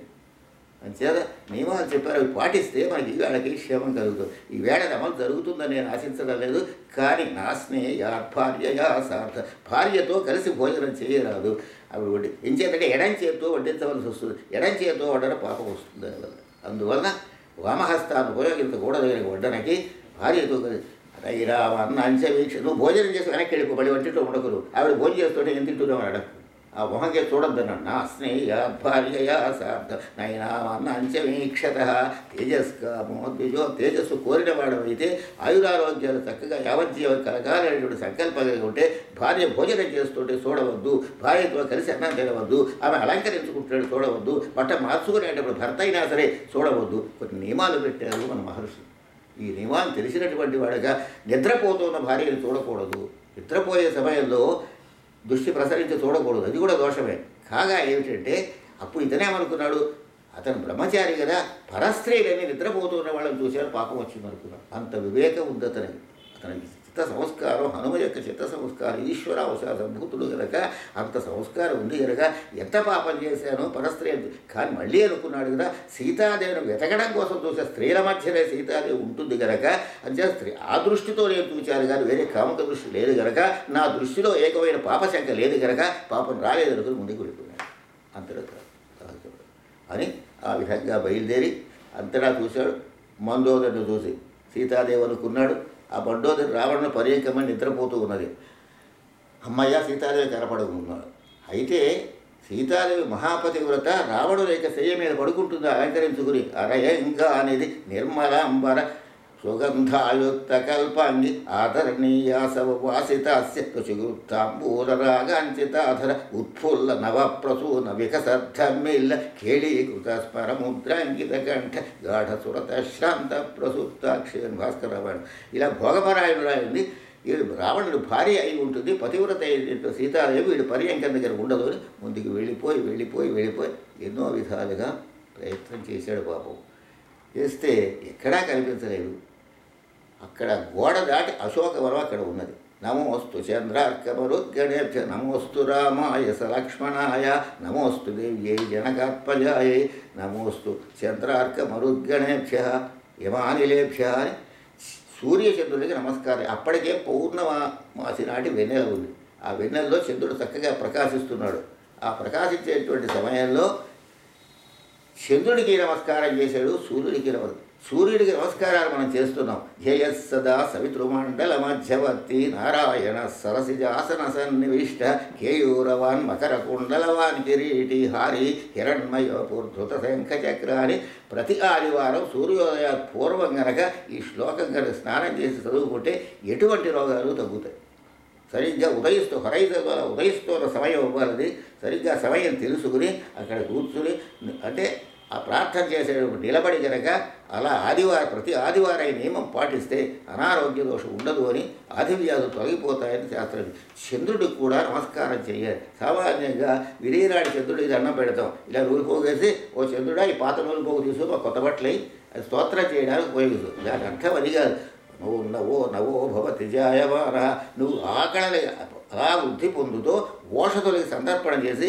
అంచేత నియమాలు చెప్పారు, అవి పాటిస్తే మనకి ఈవేళకి క్షేమం కలుగుతుంది. ఈవేళ అమలు జరుగుతుందని నేను ఆశించడం లేదు, కానీ నా స్నేహ భార్యయా సార్థ, భార్యతో కలిసి భోజనం చేయరాదు. అవి వడ్డీ ఎంచేతంటే ఎడం చేతితో వడ్డించవలసి వస్తుంది, ఎడం చేతితో వడ్డన పాపం వస్తుంది. అందువలన వామహస్తాన్ని ఉపయోగించకూడదు వడ్డనకి. భార్యతో కలిసి రైరావన్న అంచవీక్ష, నువ్వు భోజనం చేసి వెనక్కి వెళ్ళిపోబడి వంటింట్లో ఉండకూడదు. ఆవిడ భోజనం చేస్తుంటే ఏం తింటున్నావు అడగ, ఆ మొహంకే చూడొద్దన్నాడు. నా స్నేహ భార్యయా సార్థ నైనామన్న అంచవీక్షత తేజస్కామో ద్విజో, తేజస్సు కోరినవాడమైతే ఆయురారోగ్యాలు చక్కగా యావజ్జీవం కలగాలనేటువంటి సంకల్పం కలిగి ఉంటే భార్య భోజనం చేస్తుంటే చూడవద్దు, భార్యతో కలిసి అన్నం తినవద్దు, ఆమె అలంకరించుకుంటాడు చూడవద్దు, బట్ట మార్చుకునేటప్పుడు భర్త అయినా సరే చూడవద్దు. కొన్ని నియమాలు పెట్టారు మన మహర్షులు. ఈ నియమాలు తెలిసినటువంటి వాడుగా నిద్రపోతున్న భార్యను చూడకూడదు, నిద్రపోయే సమయంలో దృష్టి ప్రసరించి చూడకూడదు, అది కూడా దోషమే. కాగా ఏమిటంటే అప్పుడు ఇతనేమనుకున్నాడు, అతను బ్రహ్మచారి కదా, పరస్త్రీలని నిద్రపోతున్న వాళ్ళని చూశాడు, పాపం వచ్చింది అనుకున్నాడు. అంత వివేకం ఉంది అతనికి. అతనికి చిత్త సంస్కారం, హనుమ యొక్క చిత్త సంస్కారం, ఈశ్వరావశ సంభూతుడు కనుక అంత సంస్కారం ఉంది కనుక ఎంత పాపం చేశానో పరస్త్రీ. కానీ మళ్ళీ అనుకున్నాడు కదా, సీతాదేవిని వెతకడం కోసం చూసే స్త్రీల మధ్యనే సీతాదేవి ఉంటుంది కనుక అంతే స్త్రీ ఆ దృష్టితో నేను చూశాను కానీ వేరే కాముక దృష్టి లేదు కనుక, నా దృష్టిలో ఏకమైన పాపశంక లేదు కనుక పాపం రాలేదనుకుని ముందుకు వెళ్ళిపోయాడు. అంతటా అని ఆ విధంగా బయలుదేరి అంతటా చూశాడు. మందోదరిని చూసి సీతాదేవి అనుకున్నాడు. ఆ మండోదరి రావణను పర్యంకమని నిద్రపోతూ ఉన్నది. అమ్మయ్య సీతాదేవి కనపడుకున్నాడు. అయితే సీతాదేవి మహాపతివ్రత రావణుడు యొక్క శయ్య మీద పడుకుంటుందా అలంకరించుకుని. అరయంగా అనేది నిర్మలాంబర సుగంధాయుక్త కల్పాంగి ఆదరణీయాసవ వాసితాస్య తుచిగుప్తాంబూలరాగాంచితాధర ఉత్ఫుల్ల నవప్రసూన వికసద్ధమిల్ల కేళీకృత స్మరముద్రాంకిత కంఠ గాఢసురత శ్రాంత ప్రసుప్తాక్షి అని భాస్కర రామాయణం. ఇలా భోగపరాయణుడు రాయింది. వీడు రావణుడు భార్య అయి ఉంటుంది, పతివ్రత అయిన సీతాదేవి వీడు పర్యంకం దగ్గర ఉండదు అని ముందుకు వెళ్ళిపోయి ఎన్నో విధాలుగా ప్రయత్నం చేశాడు. పాపం చేస్తే ఎక్కడా కనిపించలేదు. అక్కడ గోడ దాటి అశోకవనం అక్కడ ఉన్నది. నమోస్తు చంద్రార్కమరుద్గణేభ్య నమోస్తు రామాయ సలక్ష్మణాయ నమోస్తు దేవ్యై జనకాత్మజాయ నమోస్తు చంద్రార్కమరుద్గణేభ్య యమానిలేభ్య అని సూర్యచంద్రుడికి నమస్కారం. అప్పటికే పౌర్ణమాసి నాటి వెన్నెల ఉంది. ఆ వెన్నెలలో చంద్రుడు చక్కగా ప్రకాశిస్తున్నాడు. ఆ ప్రకాశించేటువంటి సమయంలో చంద్రుడికి నమస్కారం చేశాడు, సూర్యుడికి నమస్కారాలు మనం చేస్తున్నాం. ధ్యేయస్సదా సవితృమండల మధ్యవర్తి నారాయణ సరసిజాసన సన్నివిష్ట కేయూరవాన్ మకర కుండలవాన్ కిరీటి హారి హిరణ్మయోపూర్ధృత శంఖ చక్రాన్ని ప్రతి ఆదివారం సూర్యోదయ పూర్వం గనక ఈ శ్లోకం కనుక స్నానం చేసి చదువుకుంటే ఎటువంటి రోగాలు తగ్గుతాయి. సరిగ్గా ఉదయిస్తున్న సమయం ఇవ్వాలని సరిగ్గా సమయం తెలుసుకుని అక్కడ కూర్చుని అంటే ఆ ప్రార్థన చేసేటప్పుడు నిలబడి కనుక అలా ప్రతి ఆదివారం నియమం పాటిస్తే అనారోగ్య దోషం ఉండదు అని, ఆదివ్యాధులు తొలగిపోతాయని శాస్త్రం. చంద్రుడికి కూడా నమస్కారం చేయాలి. సామాన్యంగా విలీనాడి చంద్రుడికి దండం పెడతాం. ఇలా నూలు పోగేసి ఓ చంద్రుడా ఈ పాత నూలు పోగు తీసుకు మా కొత్త బట్టలు అది స్తోత్రం చేయడానికి ఉపయోగిస్తుంది. దాని అర్థం అది కాదు. నువ్వు నవో భవతి జాయమాన, నువ్వు ఆకలి అలా వృద్ధి పొందుతూ ఓషధులకి సంతర్పణ చేసి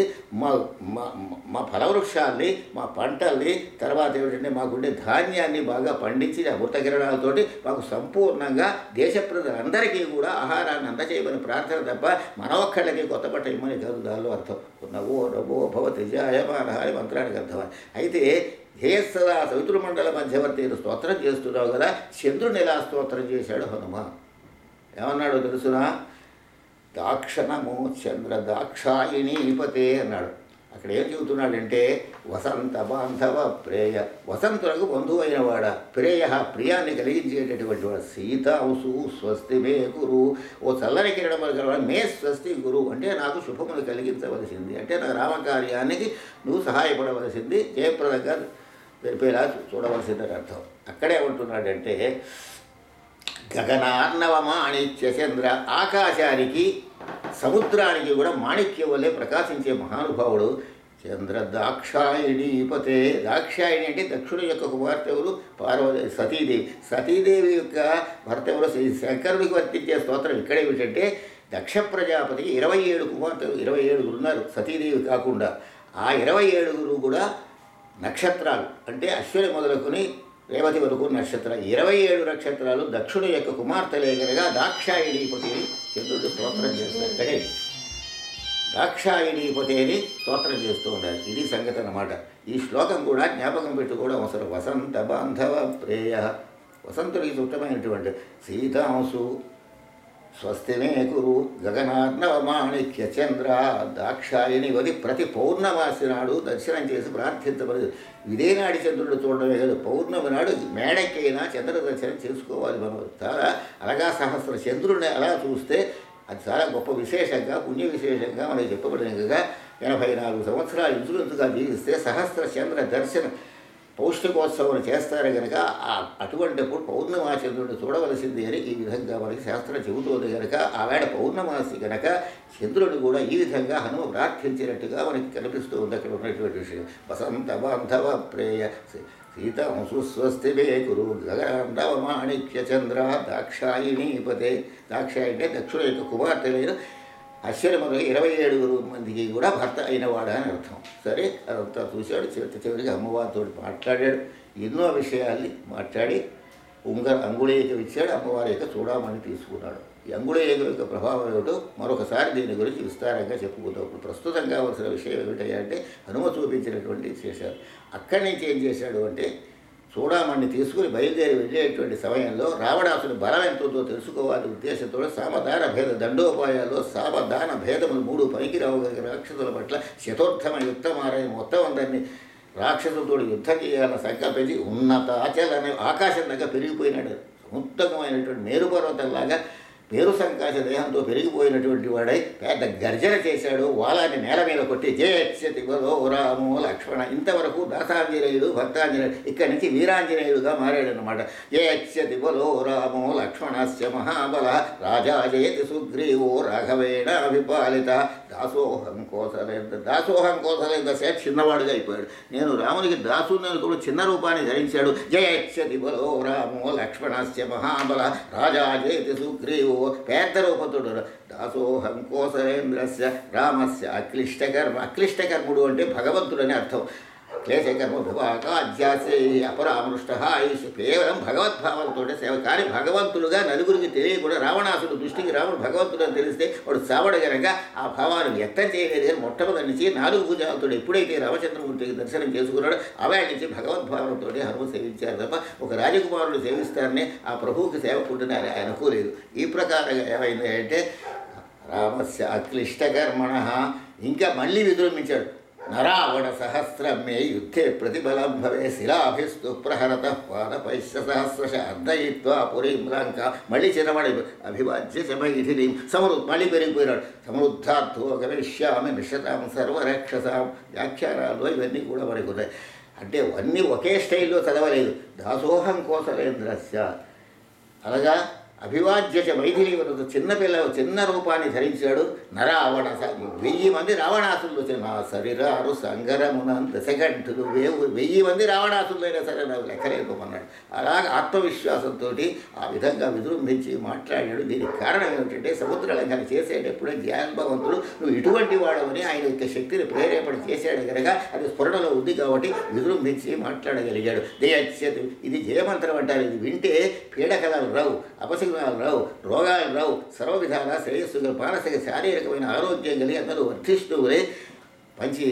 మా ఫలవృక్షాల్ని, మా పంటల్ని, తర్వాత ఏమిటంటే మాకుండే ధాన్యాన్ని బాగా పండించి అమృత కిరణాలతోటి మాకు సంపూర్ణంగా దేశ ప్రజలందరికీ కూడా ఆహారాన్ని అందచేయమని ప్రార్థన తప్ప మన ఒక్కళ్ళకి కొత్త బట్ట ఇమ్మని కాదు. దానిలో అర్థం నవో భవతి జాయమాన అని మంత్రానికి అర్థం. అయితే ధ్యేయస్సదా సవితృమండల మధ్యవర్తి స్తోత్రం చేస్తున్నావు కదా, చంద్రుని ఎలా స్తోత్రం చేశాడు హనుమ. ఏమన్నాడో తెలుసునా? దాక్షణము చంద్ర దాక్షాయిణీపతే అన్నాడు. అక్కడ ఏం చెబుతున్నాడంటే వసంత బాంధవ ప్రేయ, వసంతులకు బంధువు అయిన వాడ, ప్రేయ ప్రియాన్ని కలిగించేటటువంటి వాడు, సీతాంసు స్వస్తి మే గురు, ఓ చల్లని కిరణములు కలవాడు, మే స్వస్తి గురు అంటే నాకు శుభములు కలిగించవలసింది, అంటే నా రామకార్యానికి నువ్వు సహాయపడవలసింది, జయప్రదంగా జరిపేలా చూడవలసిందని అర్థం. అక్కడే ఉంటున్నాడంటే గగనార్ణవ మాణిక్య చంద్ర, ఆకాశానికి సముద్రానికి కూడా మాణిక్యం వల్లే ప్రకాశించే మహానుభావుడు చంద్ర దాక్షాయిణీపతే. దాక్షాయిణి అంటే దక్షుడు యొక్క కుమార్తె ఎవరు? పార్వతి, సతీదేవి. సతీదేవి యొక్క భర్త ఎవరు? శంకరుడికి వర్తించే స్తోత్రం ఇక్కడ ఏమిటంటే, దక్ష ప్రజాపతికి 27 కుమార్తెలు, 27 ఉన్నారు సతీదేవి కాకుండా. ఆ 27 కూడా నక్షత్రాలు, అంటే అశ్విని మొదలుకొని రేవతి వరకు నక్షత్రాలు, 27 నక్షత్రాలు దక్షుడు యొక్క కుమార్తెలే కనుక దాక్షాయిణీపతి చంద్రుడు స్తోత్రం చేస్తారు. ఇక్కడే దాక్షాయిణీపతి అని స్తోత్రం చేస్తూ ఉండాలి. ఇది సంగతి అన్నమాట. ఈ శ్లోకం కూడా జ్ఞాపకం పెట్టుకోవడం అవసరం. వసంత బాంధవ ప్రేయ, వసంతుడికి చుట్టమైనటువంటి సీతాంశు స్వస్తి మే కురు గగనార్ణవ మాణిక్య చంద్ర దాక్షాయిని వది. ప్రతి పౌర్ణమాసి నాడు దర్శనం చేసి ప్రార్థించబడదు. ఇదేనాడి చంద్రుడు చూడడమే కాదు, పౌర్ణమి నాడు మేడకైనా చంద్ర దర్శనం చేసుకోవాలి మనం. చాలా అలాగా సహస్ర చంద్రుడిని అలా చూస్తే అది చాలా గొప్ప విశేషంగా, పుణ్య విశేషంగా మనకి చెప్పబడినగా 84 సంవత్సరాలు ఇన్సూరెన్స్గా జీవిస్తే సహస్ర చంద్ర దర్శనం పౌష్టికోత్సవం చేస్తారు కనుక అటువంటిప్పుడు పౌర్ణమాచంద్రుడిని చూడవలసింది అని ఈ విధంగా మనకి శాస్త్రం చెబుతోంది కనుక ఆవేళ పౌర్ణమాసి కనుక చంద్రుడు కూడా ఈ విధంగా హనుమ ప్రార్థించినట్టుగా మనకి కనిపిస్తూ ఉంది అక్కడ ఉన్నటువంటి విషయం. వసంత బాంధవ ప్రేయ సీతాంశు స్వస్తి మే కురు గగనార్ణవ మాణిక్య చంద్ర దాక్షాయిణీపతే. దాక్షాయిణి దక్షుడు యొక్క కుమార్తెలైన అశ్విని మొదలు 27 మందికి కూడా భర్త అయినవాడా అని అర్థం. సరే, అదంతా చూశాడు. చివరికి అమ్మవారితో మాట్లాడాడు. ఎన్నో విషయాల్ని మాట్లాడి అంగుళీయకం ఇచ్చాడు. అమ్మవారి యొక్క చూడమని తీసుకున్నాడు. ఈ అంగుళీయకం యొక్క ప్రభావం ఏమిటో మరొకసారి దీని గురించి విస్తారంగా చెప్పుకుందాం. ఇప్పుడు ప్రస్తుతం కావాల్సిన విషయం ఏమిటంటే హనుమ చూపించినటువంటి విశేషాలు. అక్కడి నుంచి ఏం చేశాడు అంటే, చూడమని తీసుకుని బయలుదేరి వెళ్ళేటువంటి సమయంలో రావణాసుని బలం ఎంతో తెలుసుకోవాలని ఉద్దేశంతో సామదాన భేద దండోపాయాల్లో సామదాన భేదములు 3 పనికిరావు రాక్షసుల పట్ల శతోత్తమ యుక్తమారని మొత్తం అందరినీ రాక్షసులతో యుద్ధం చేయాలని సంకల్పించి ఉన్నత అచలనే ఆకాశం దగ్గర పెరిగిపోయినాడు. సముత్తకమైనటువంటి మేరుపర్వతంలాగా పేరు సంకాశ దేహంతో పెరిగిపోయినటువంటి వాడై పెద్ద గర్జన చేశాడు. వాలాన్ని నేల మీద కొట్టి జయత్స్యతి బలో రామో లక్ష్మణ. ఇంతవరకు దాసాంజనేయుడు, భక్తాంజనేయుడు, ఇక్కడి నుంచి వీరాంజనేయుడుగా మారాడనమాట. జయత్స్యతి బలో రామో లక్ష్మణస్య మహాబల రాజా జయతి సుగ్రీవో రాఘవేణ అభిపాలిత దాసోహం కోసలేంద్ర సేట్ చిన్నవాడుగా అయిపోయాడు. నేను రామునికి దాసుని కూడా చిన్న రూపాన్ని ధరించాడు. జయత్స్యతి బలో రామో లక్ష్మణస్య మహాబల రాజా జయతి సుగ్రీవో పెద్ద రూపతుడు. దాసోహం కోసలేంద్రస్య రామస్య అక్లిష్టకర్ముడు అంటే భగవంతుడని అర్థం. క్లేశకర్మ విభాగాధ్యాసే అపరామృష్ట ఆయుష్. కేవలం భగవద్భావంతో సేవ. కానీ భగవంతుడుగా నలుగురికి తెలియకుండా రావణాసుడు దృష్టికి రాముడు భగవంతుడు అని తెలిస్తే వాడు చావడు గనక ఆ భావాన్ని వ్యక్తం చేయలేదు. కానీ మొట్టమొదటి నుంచి 4 భుజాలతో ఎప్పుడైతే రామచంద్రమూర్తికి దర్శనం చేసుకున్నాడో అవాడి నుంచి భగవద్భావంతో హనుమ సేవించారు తప్ప ఒక రాజకుమారుడు సేవిస్తారని ఆ ప్రభువుకి సేవకుంటుని ఆయన అనుకోలేదు. ఈ ప్రకారంగా ఏమైంది అంటే రామస్య అక్లిష్టకర్మణ. ఇంకా మళ్ళీ విజృంభించాడు. నరావణ సహస్రమే యుద్ధే ప్రతిబలం భవే శిలాభిస్తు ప్రహరత పాదపైశ్య సహస్రశ అర్ధయిత్వా పురీం లంక. మళ్ళీ చిన్నవాడి అభివాజ్య శమైథిని మళ్ళీ పెరిగిపోయినాడు. సమృద్ధార్థో గమిష్యామి నిషతాం సర్వరక్షసాం. వ్యాఖ్యానాలు ఇవన్నీ కూడా మనకు ఉన్నాయి. అంటే అన్నీ ఒకే స్టైల్లో చదవలేదు. దాసోహం కోసలేంద్రస్య అనగా అభివాజ్యచ మైథిలి వరకు చిన్న రూపాన్ని ధరించాడు. నరావణ 1000 మంది రావణాసులు వచ్చిన నా శరీరారు సంగరమున దశగంఠులు 1000 మంది రావణాసులైనా సరే నాకు లెక్కలేకపోమన్నాడు. అలాగ ఆత్మవిశ్వాసంతో ఆ విధంగా విజృంభించి మాట్లాడాడు. దీనికి కారణం ఏమిటంటే సముద్రలంఘన చేసేటప్పుడే జ్ఞానభవంతుడు నువ్వు ఇటువంటి వాడవని ఆయన యొక్క శక్తిని ప్రేరేపణ చేశాడు కనుక అది స్ఫురణలో ఉంది కాబట్టి విజృంభించి మాట్లాడగలిగాడు. దేయత్స్యతి ఇది జయమంత్రం అంటారు. ఇది వింటే పీడకలాలు రావు, అపశ రావు, రోగాలు రావు, సర్వవిధాల శ్రేయస్సుగా మానసిక శారీరకమైన ఆరోగ్యం కలిగి అందరూ వర్ధిష్ణువులే మంచి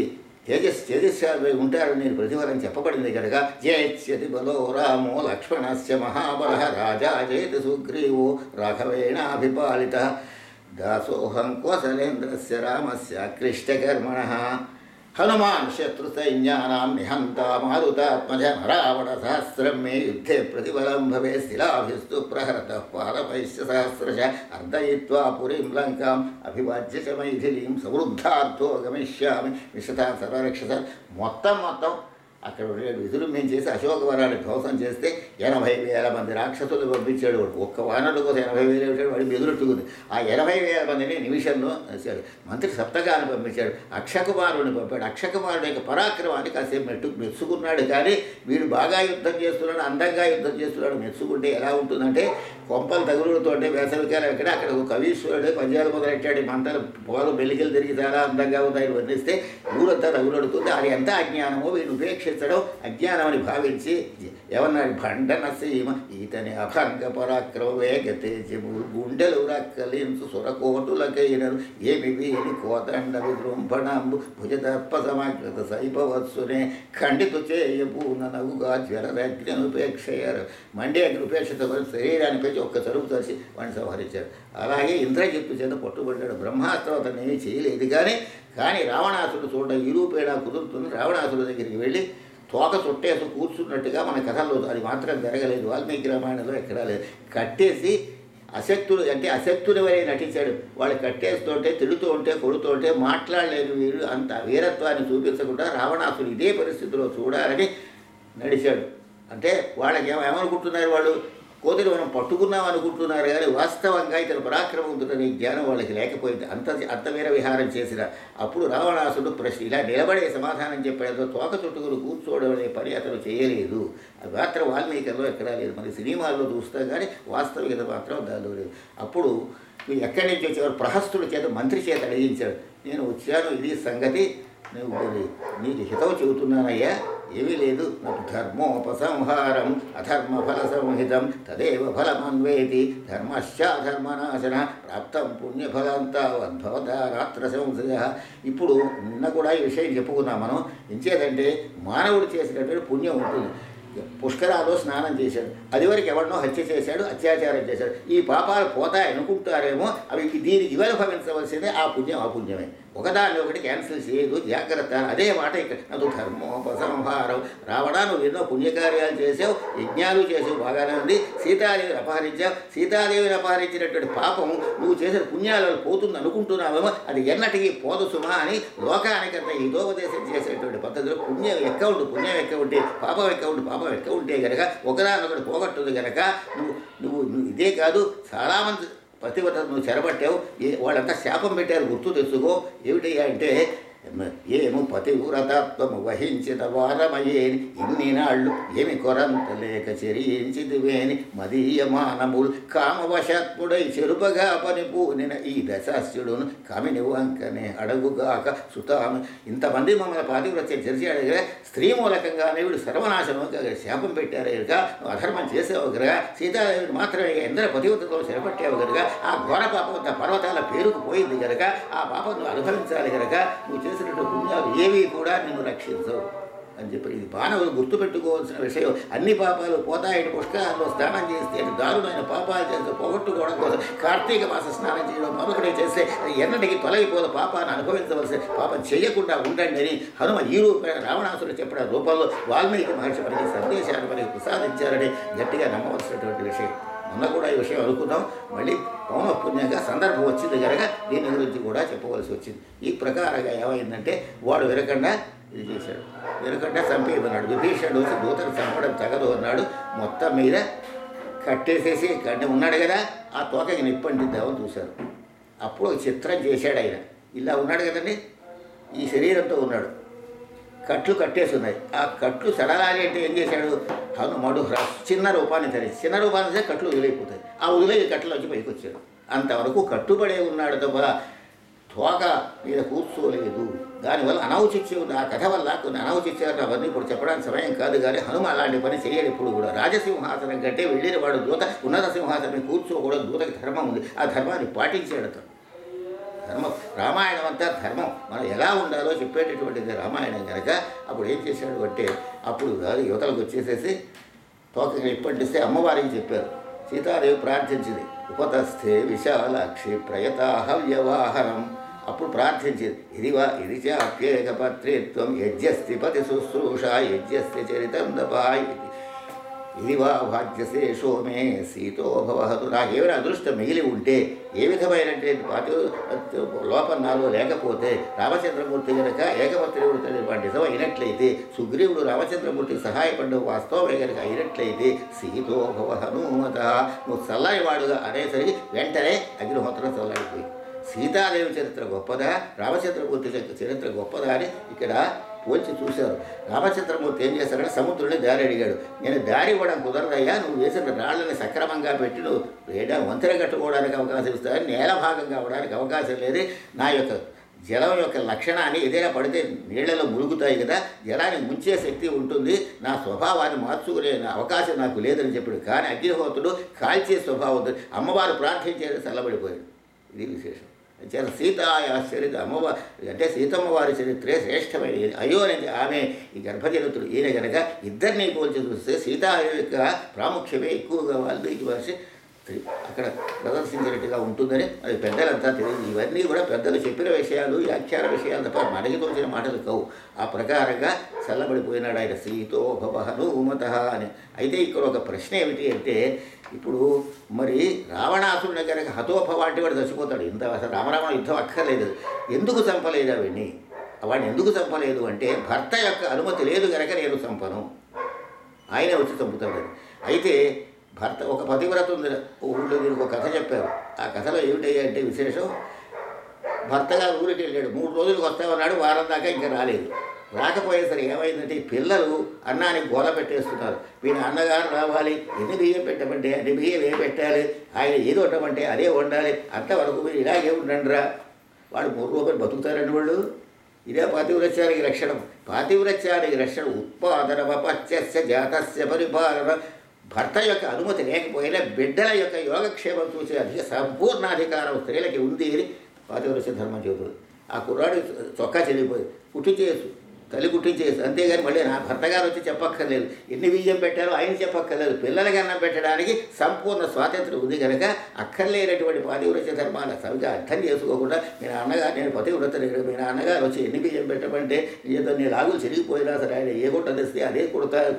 తేజస్శాలుపై ఉంటారని నేను ప్రతిఫలం చెప్పబడింది కనుక జయత్స్యతి బలో రామో లక్ష్మణస్య మహాబల రాజా జయతి సుగ్రీవో రాఘవేణ అభిపాలిత దాసోహం కోసలేంద్రస్య రామస్య క్లిష్టకర్మణ. హనుమాన్ శత్రు సైన్యానాం నిహంతా మారుతాత్మజ రావణ సహస్రం మే యుద్ధే ప్రతిఫలం భవే శిలాభిస్తు ప్రహరత పాదపైశ్య సహస్రశ అర్ధయిత్వా పురీం లంకాం అభివాజ్య చ మైథిలీం సమృద్ధార్థో గమిష్యామి విశతా సర్వరక్షస. మొత్తం అక్కడ ఉండే విధులు మేము చేసి అశోకవనాన్ని ధ్వంసం చేస్తే 80,000 మంది రాక్షసులు పంపించాడు. వాడు ఒక్క వానరుల కోసం 80,000 పెట్టాడు. వాడి మెదులుట్టుకుంది. ఆ 80,000 మందిని నిమిషంలో వేశాడు. మంత్రి సప్తకాన్ని పంపించాడు. అక్షకుమారుని పంపాడు. అక్షకుమారుడు యొక్క పరాక్రమాన్ని కాసేపు మెచ్చుకున్నాడు. కానీ వీడు బాగా యుద్ధం చేస్తున్నాడు, అందంగా యుద్ధం చేస్తున్నాడు. మెచ్చుకుంటే ఎలా ఉంటుందంటే కొంపలు తగులుతోటే వేసవికాలం ఎక్కడ అక్కడ ఒక కవీశ్వరుడు పద్యాలు మొదలెట్టాడు. మంటలు పొగలు మెల్లికలు తిరిగి చాలా అందంగా ఉన్నాయని వర్ణిస్తే ఊరంతా తగులడుతుంది. అది ఎంత అజ్ఞానమో వీడు ఉపేక్షించడం అజ్ఞానమని భావించి ఏమన్నాడు, భండన సీమ ఈతని అభంగ పరాక్రమ వేగతేజము గుండెలు రక్కలించు సురకోటులకైనను ఏమి వీని కోదండ విజృంభణంబు భుజదర్ప సమగ్రత సైపవత్సునే ఖండితు చేయపూన నవ్వుగా జ్వరగ్నుపేక్షయ్యారు. మండే అగ్నిపేక్షతో శరీరాన్ని పెంచి ఒక్క చరుపు తరిచి వాడిని సంహరించారు. అలాగే ఇంద్రజిత్తు చేత పట్టుబడ్డాడు. బ్రహ్మాస్త్రం అతను ఏమీ చేయలేదు. కానీ రావణాసుడు చూడడం ఇరుపేడా కుదురుతుంది. రావణాసుడు దగ్గరికి వెళ్ళి తోక చుట్టేసి కూర్చున్నట్టుగా మన కథల్లో అది మాత్రం జరగలేదు. వాల్మీకి రామాయణంలో ఎక్కడా లేదు. కట్టేసి అశక్తుడు అంటే అశక్తుడి వరే నటించాడు. వాళ్ళు కట్టేస్తుంటే తిడుతూ ఉంటే కొడుతూ ఉంటే మాట్లాడలేని వీరు అంత వీరత్వాన్ని చూపించకుండా రావణాసుడు ఇదే పరిస్థితిలో చూడాలని నడిచాడు. అంటే వాళ్ళకి ఏమనుకుంటున్నారు, వాళ్ళు కోతిని మనం పట్టుకున్నాం అనుకుంటున్నారు. కానీ వాస్తవంగా ఇతను పరాక్రమవంతుడనే జ్ఞానం వాళ్ళకి లేకపోయింది. అంత వీర విహారం చేసిన అప్పుడు రావణాసుడు ప్రశ్న ఇలా నిలబడే సమాధానం చెప్పాడు. తోక చుట్టుకుని కూర్చోవడం అనే పని అతను చేయలేదు. అది మాత్రం వాల్మీకిలో ఎక్కడా లేదు. మరి సినిమాల్లో చూస్తాం కానీ వాస్తవికత మాత్రం దానిలో లేదు. అప్పుడు ఎక్కడి నుంచి వచ్చేవారు ప్రహస్తుడి చేత మంత్రి చేత అడిగించాడు. నేను వచ్చాను, ఇది సంగతి, నువ్వు నీకు హితవు చెబుతున్నానయ్యా, ఏమీ లేదు. ధర్మోపసంహారం అధర్మ ఫల సంహితం తదేవ ఫలమన్వేతి ధర్మశ్చాధర్మనాశన ప్రాప్తం పుణ్యఫలంతావద్భవతారాత్ర సంశయ. ఇప్పుడు నిన్న కూడా ఈ విషయం చెప్పుకున్నాం మనం. ఎంచేదంటే మానవుడు చేసినటువంటి పుణ్యం ఉంటుంది. పుష్కరాల్లో స్నానం చేశాడు, అది వరకు ఎవరినో హత్య చేశాడు, అత్యాచారం చేశాడు. ఈ పాపాలు పోతాయి అనుకుంటారేమో, అవి దీనికి అనుభవించవలసిందే. ఆ పుణ్యం ఆ పుణ్యమే, ఒకదాన్ని ఒకటి క్యాన్సిల్ చేయదు, జాగ్రత్త. అదే మాట ఇక్కడ నాకు ధర్మోపసంహారం. రావడా నువ్వు ఎన్నో పుణ్యకార్యాలు చేసావు, యజ్ఞాలు చేసావు, బాగానే ఉంది. సీతాదేవిని అపహరించావు. సీతాదేవిని అపహరించినటువంటి పాపం నువ్వు చేసిన పుణ్యాలు పోతుంది అనుకుంటున్నావేమో, అది ఎన్నటికీ పోదు సుమా అని లోకానికంతా హితోపదేశం చేసేటువంటి పద్ధతిలో పుణ్యం ఎక్క ఉంటే పాపం ఎక్క ఉంటే కనుక ఒకదానొకటి పోగొట్టుది కనుక నువ్వు ఇదే కాదు, చాలామంది పతివ్రత నువ్వు చెరబట్టావు. వాళ్ళంతా శాపం పెట్టారు, గుర్తు తెచ్చుకో. ఏమిటయ్యా అంటే ఏము పతివ్రతత్వము వహించిన వారమయ్యేని ఇన్ని నాళ్ళు ఏమి కొరంత లేక చెరించిదివేని మదీయమానములు కామవశాత్ముడై చెరుపగా పని పూనిన ఈ దశాస్యుడును కమిని వంకనే అడగుగాక సుతాము. ఇంతమంది మమ్మల్ని పాతివ్రత్యం చెరిచాడు కదా, స్త్రీ మూలకంగానే వీడు సర్వనాశనం శాపం పెట్టారు కనుక, నువ్వు అధర్మం చేసావు కనుక, సీతాదేవిని మాత్రమే ఎందరో పతివ్రతతో చెరపట్టావు కనుక, ఆ ఘోర పాపం పర్వతాల పేరుకు పోయింది కనుక, ఆ పాపం నువ్వు అనుభవించాలి కనుక, నువ్వు చేసినట్టు పుణ్యాలు ఏవి కూడా నిన్ను రక్షించవు అని చెప్పి ఇది మానవులు గుర్తుపెట్టుకోవాల్సిన విషయం. అన్ని పాపాలు పోతాయని పుష్కరాల్లో స్నానం చేస్తే దారుణమైన పాపాలు చేస్తే పోగొట్టుకోవడం కోసం కార్తీక మాస స్నానం చేయడం మరొకటి చేస్తే ఎన్నటికి తొలగిపోదు, పాపాన్ని అనుభవించవలసి పాపం చేయకుండా ఉండండి అని హనుమ ఈ రూపమైన రావణాసుడు చెప్పిన రూపంలో వాల్మీకి మహర్షి మనకి సందేశాన్ని మనకి ప్రసాదించారని గట్టిగా నమ్మవలసినటువంటి విషయం. మొన్న కూడా ఈ విషయం అనుకున్నాం, మళ్ళీ పౌనఃపుణ్యంగా సందర్భం వచ్చింది కనుక దీని గురించి కూడా చెప్పవలసి వచ్చింది. ఈ ప్రకారంగా ఏమైందంటే వాడు వినకుండా ఇది చేశాడు, వినకుండా చంపేయమన్నాడు. విభీషణుడు వచ్చి దూతను చంపడం తగదు అన్నాడు. మొత్తం మీద కట్టేసేసి ఉన్నాడు కదా, ఆ తోకకి నిప్పంటిద్దామని చూశారు. అప్పుడు ఒక చిత్రం చేశాడు ఆయన. ఇలా ఉన్నాడు కదండి, ఈ శరీరంతో ఉన్నాడు, కట్లు కట్టేసి ఉన్నాయి. ఆ కట్లు సడలాలి అంటే ఏం చేశాడు, హనుమడు చిన్న రూపాన్ని ధరించి కట్లు వదిలేకపోతాయి. ఆ వదిలే కట్లు వచ్చి పైకి వచ్చాడు. అంతవరకు కట్టుబడే ఉన్నాడు తప్ప తోక మీద కూర్చోలేదు. దానివల్ల అనౌచిత్యం ఉంది. ఆ కథ వల్ల కొన్ని అనౌచిత్యాలు అవన్నీ ఇప్పుడు చెప్పడానికి సమయం కాదు. కానీ హనుమ అలాంటి పని చేయడు ఎప్పుడు కూడా. రాజసింహాసనం కంటే వెళ్ళిన వాడు దూత ఉన్నత సింహాసనం కూర్చోకూడదు. దూతకి ధర్మం ఉంది, ఆ ధర్మాన్ని పాటించాడు అతను. ధర్మం, రామాయణం అంతా ధర్మం, మనం ఎలా ఉండాలో చెప్పేటటువంటిది రామాయణం కనుక. అప్పుడు ఏం చేశాడు అంటే, అప్పుడు యువతలకు వచ్చేసేసి తోకగా ఇప్పటిస్తే అమ్మవారికి చెప్పారు. సీతాదేవి ప్రార్థించింది, ఉపతస్థే విశాలాక్షి ప్రయతాహవ్యవాహనం. అప్పుడు ప్రార్థించింది, ఇది చాప్యేక పత్రిత్వం యజ్ఞస్తి పతి శుశ్రూష యజ్ఞస్తి చరితం దపాయి. ఇది వా భాగ్యశేషో మే సీతో భవహతు. నాకేమైనా అదృష్టం మిగిలి ఉంటే, ఏ విధమైనటువంటి లోపం నాలో లేకపోతే, రామచంద్రమూర్తి కనుక ఏకపత్రివుడు నిజం అయినట్లయితే, సుగ్రీవుడు రామచంద్రమూర్తికి సహాయపడ్డ వాస్తవమే కనుక అయినట్లయితే, సీతో భవ హనుమత, నువ్వు చల్లనివాడుగా అనేసరికి వెంటనే అగ్నిహోత్రం చల్లడిపోయి. సీతాదేవి చరిత్ర గొప్పదా, రామచంద్రమూర్తి చరిత్ర గొప్పదా అని ఇక్కడ పోల్చి చూశారు. రామచంద్రమూర్తి ఏం చేశారంటే సముద్రుడిని దారి అడిగాడు. నేను దారి ఇవ్వడం కుదరదయ్యా, నువ్వు వేసిన రాళ్ళని సక్రమంగా పెట్టి నువ్వు వంతెన కట్టుకోవడానికి అవకాశం ఇస్తావని, నేల భాగం కావడానికి అవకాశం లేదు. నా యొక్క జలం యొక్క లక్షణాన్ని ఏదైనా పడితే నీళ్లలో మురుగుతాయి కదా, జలాన్ని ముంచే శక్తి ఉంటుంది, నా స్వభావాన్ని మార్చుకునే అవకాశం నాకు లేదని చెప్పాడు. కానీ అగ్నిహోత్రుడు కాల్చే స్వభావం ఉంది. అమ్మవారు ప్రార్థించేది చల్లబడిపోయాడు. ఇది విశేషం. చేత సీతాయ చరిత్ర అమ్మవారి అంటే సీతమ్మ వారి చరిత్రే శ్రేష్టమైనది. అయ్యో అనేది ఆమె ఈ గర్భజనితుడు. ఈయన కనుక ఇద్దరిని పోల్చి చూస్తే సీతా యొక్క ప్రాముఖ్యమే ఎక్కువగా వాల్మీకి మహర్షి అక్కడ ప్రదర్శించినట్టుగా ఉంటుందని అది పెద్దలంతా తెలియదు. ఇవన్నీ కూడా పెద్దలు చెప్పిన విషయాలు, వ్యాఖ్యాన విషయాలు తప్ప మనకి తోచిన మాటలు కావు. ఆ ప్రకారంగా చల్లబడిపోయినాడు ఆయన సీతో భవ హనుమత అని. అయితే ఇక్కడ ఒక ప్రశ్న ఏమిటి అంటే, ఇప్పుడు మరి రావణాసురుని కనుక హతోభవ అంటే వాడు చచ్చిపోతాడు. ఇంత అసలు రామరావణ యుద్ధం అక్కర్లేదు. ఎందుకు చంపలేదు అవన్నీ? వాడిని ఎందుకు చంపలేదు అంటే, భర్త యొక్క అనుమతి లేదు కనుక నేను చంపను, ఆయనే వచ్చి చంపుతాడు. అయితే భర్త ఒక పతివ్రత ఉంది ఊళ్ళో. దీనికి ఒక కథ చెప్పారు. ఆ కథలో ఏమిటయ్యా అంటే విశేషం, భర్తగా ఊరికి వెళ్ళాడు. 3 రోజులకు వస్తామన్నాడు, వారం దాకా ఇంకా రాలేదు. రాకపోయేసరికి ఏమైందంటే పిల్లలు అన్నానికి గోల పెట్టేస్తున్నారు. వీళ్ళ అన్నగారు రావాలి, ఎన్ని బియ్యం పెట్టమంటే అన్ని బియ్యం ఏ పెట్టాలి, ఆయన ఏది వండమంటే అదే వండాలి, అంతవరకు మీరు ఇలాగే ఉండండిరా. వాడు 3 రోజులు బతుకుతారండి వాళ్ళు. ఇదే పాతివ్రత్యానికి లక్షణం. పాతివ్రత్యానికి లక్షణం ఉత్పాదనమపత్యస్య జాతస్య పరిపాలన. భర్త యొక్క అనుమతి లేకపోయినా బిడ్డల యొక్క యోగక్షేమం చూసే సంపూర్ణాధికారం స్త్రీలకి ఉంది అని పాతివ్రత్య ధర్మం చెబుతుంది. ఆ కుర్రాడు చొక్కా చెల్లిపోయి కుట్టించేసు, తల్లి కుట్టించేసు, అంతేగాని మళ్ళీ నా భర్తగారు వచ్చి చెప్పక్కర్లేదు, ఎన్ని బియ్యం పెట్టారో ఆయన చెప్పక్కర్లేదు. పిల్లలకి అన్నం పెట్టడానికి సంపూర్ణ స్వాతంత్రం ఉంది కనుక అక్కర్లేనటువంటి పాతివ్రత్య ధర్మాన్ని సరిగా అర్థం చేసుకోకుండా మీ నాన్నగారు నేను పతివ్రతని, మీ నాన్నగారు వచ్చి ఎన్ని బియ్యం పెట్టమంటే ఏదో నేను లాగులు చెరిగిపోయినా సరే ఆయన ఏ గుట్ట తెస్తే అదే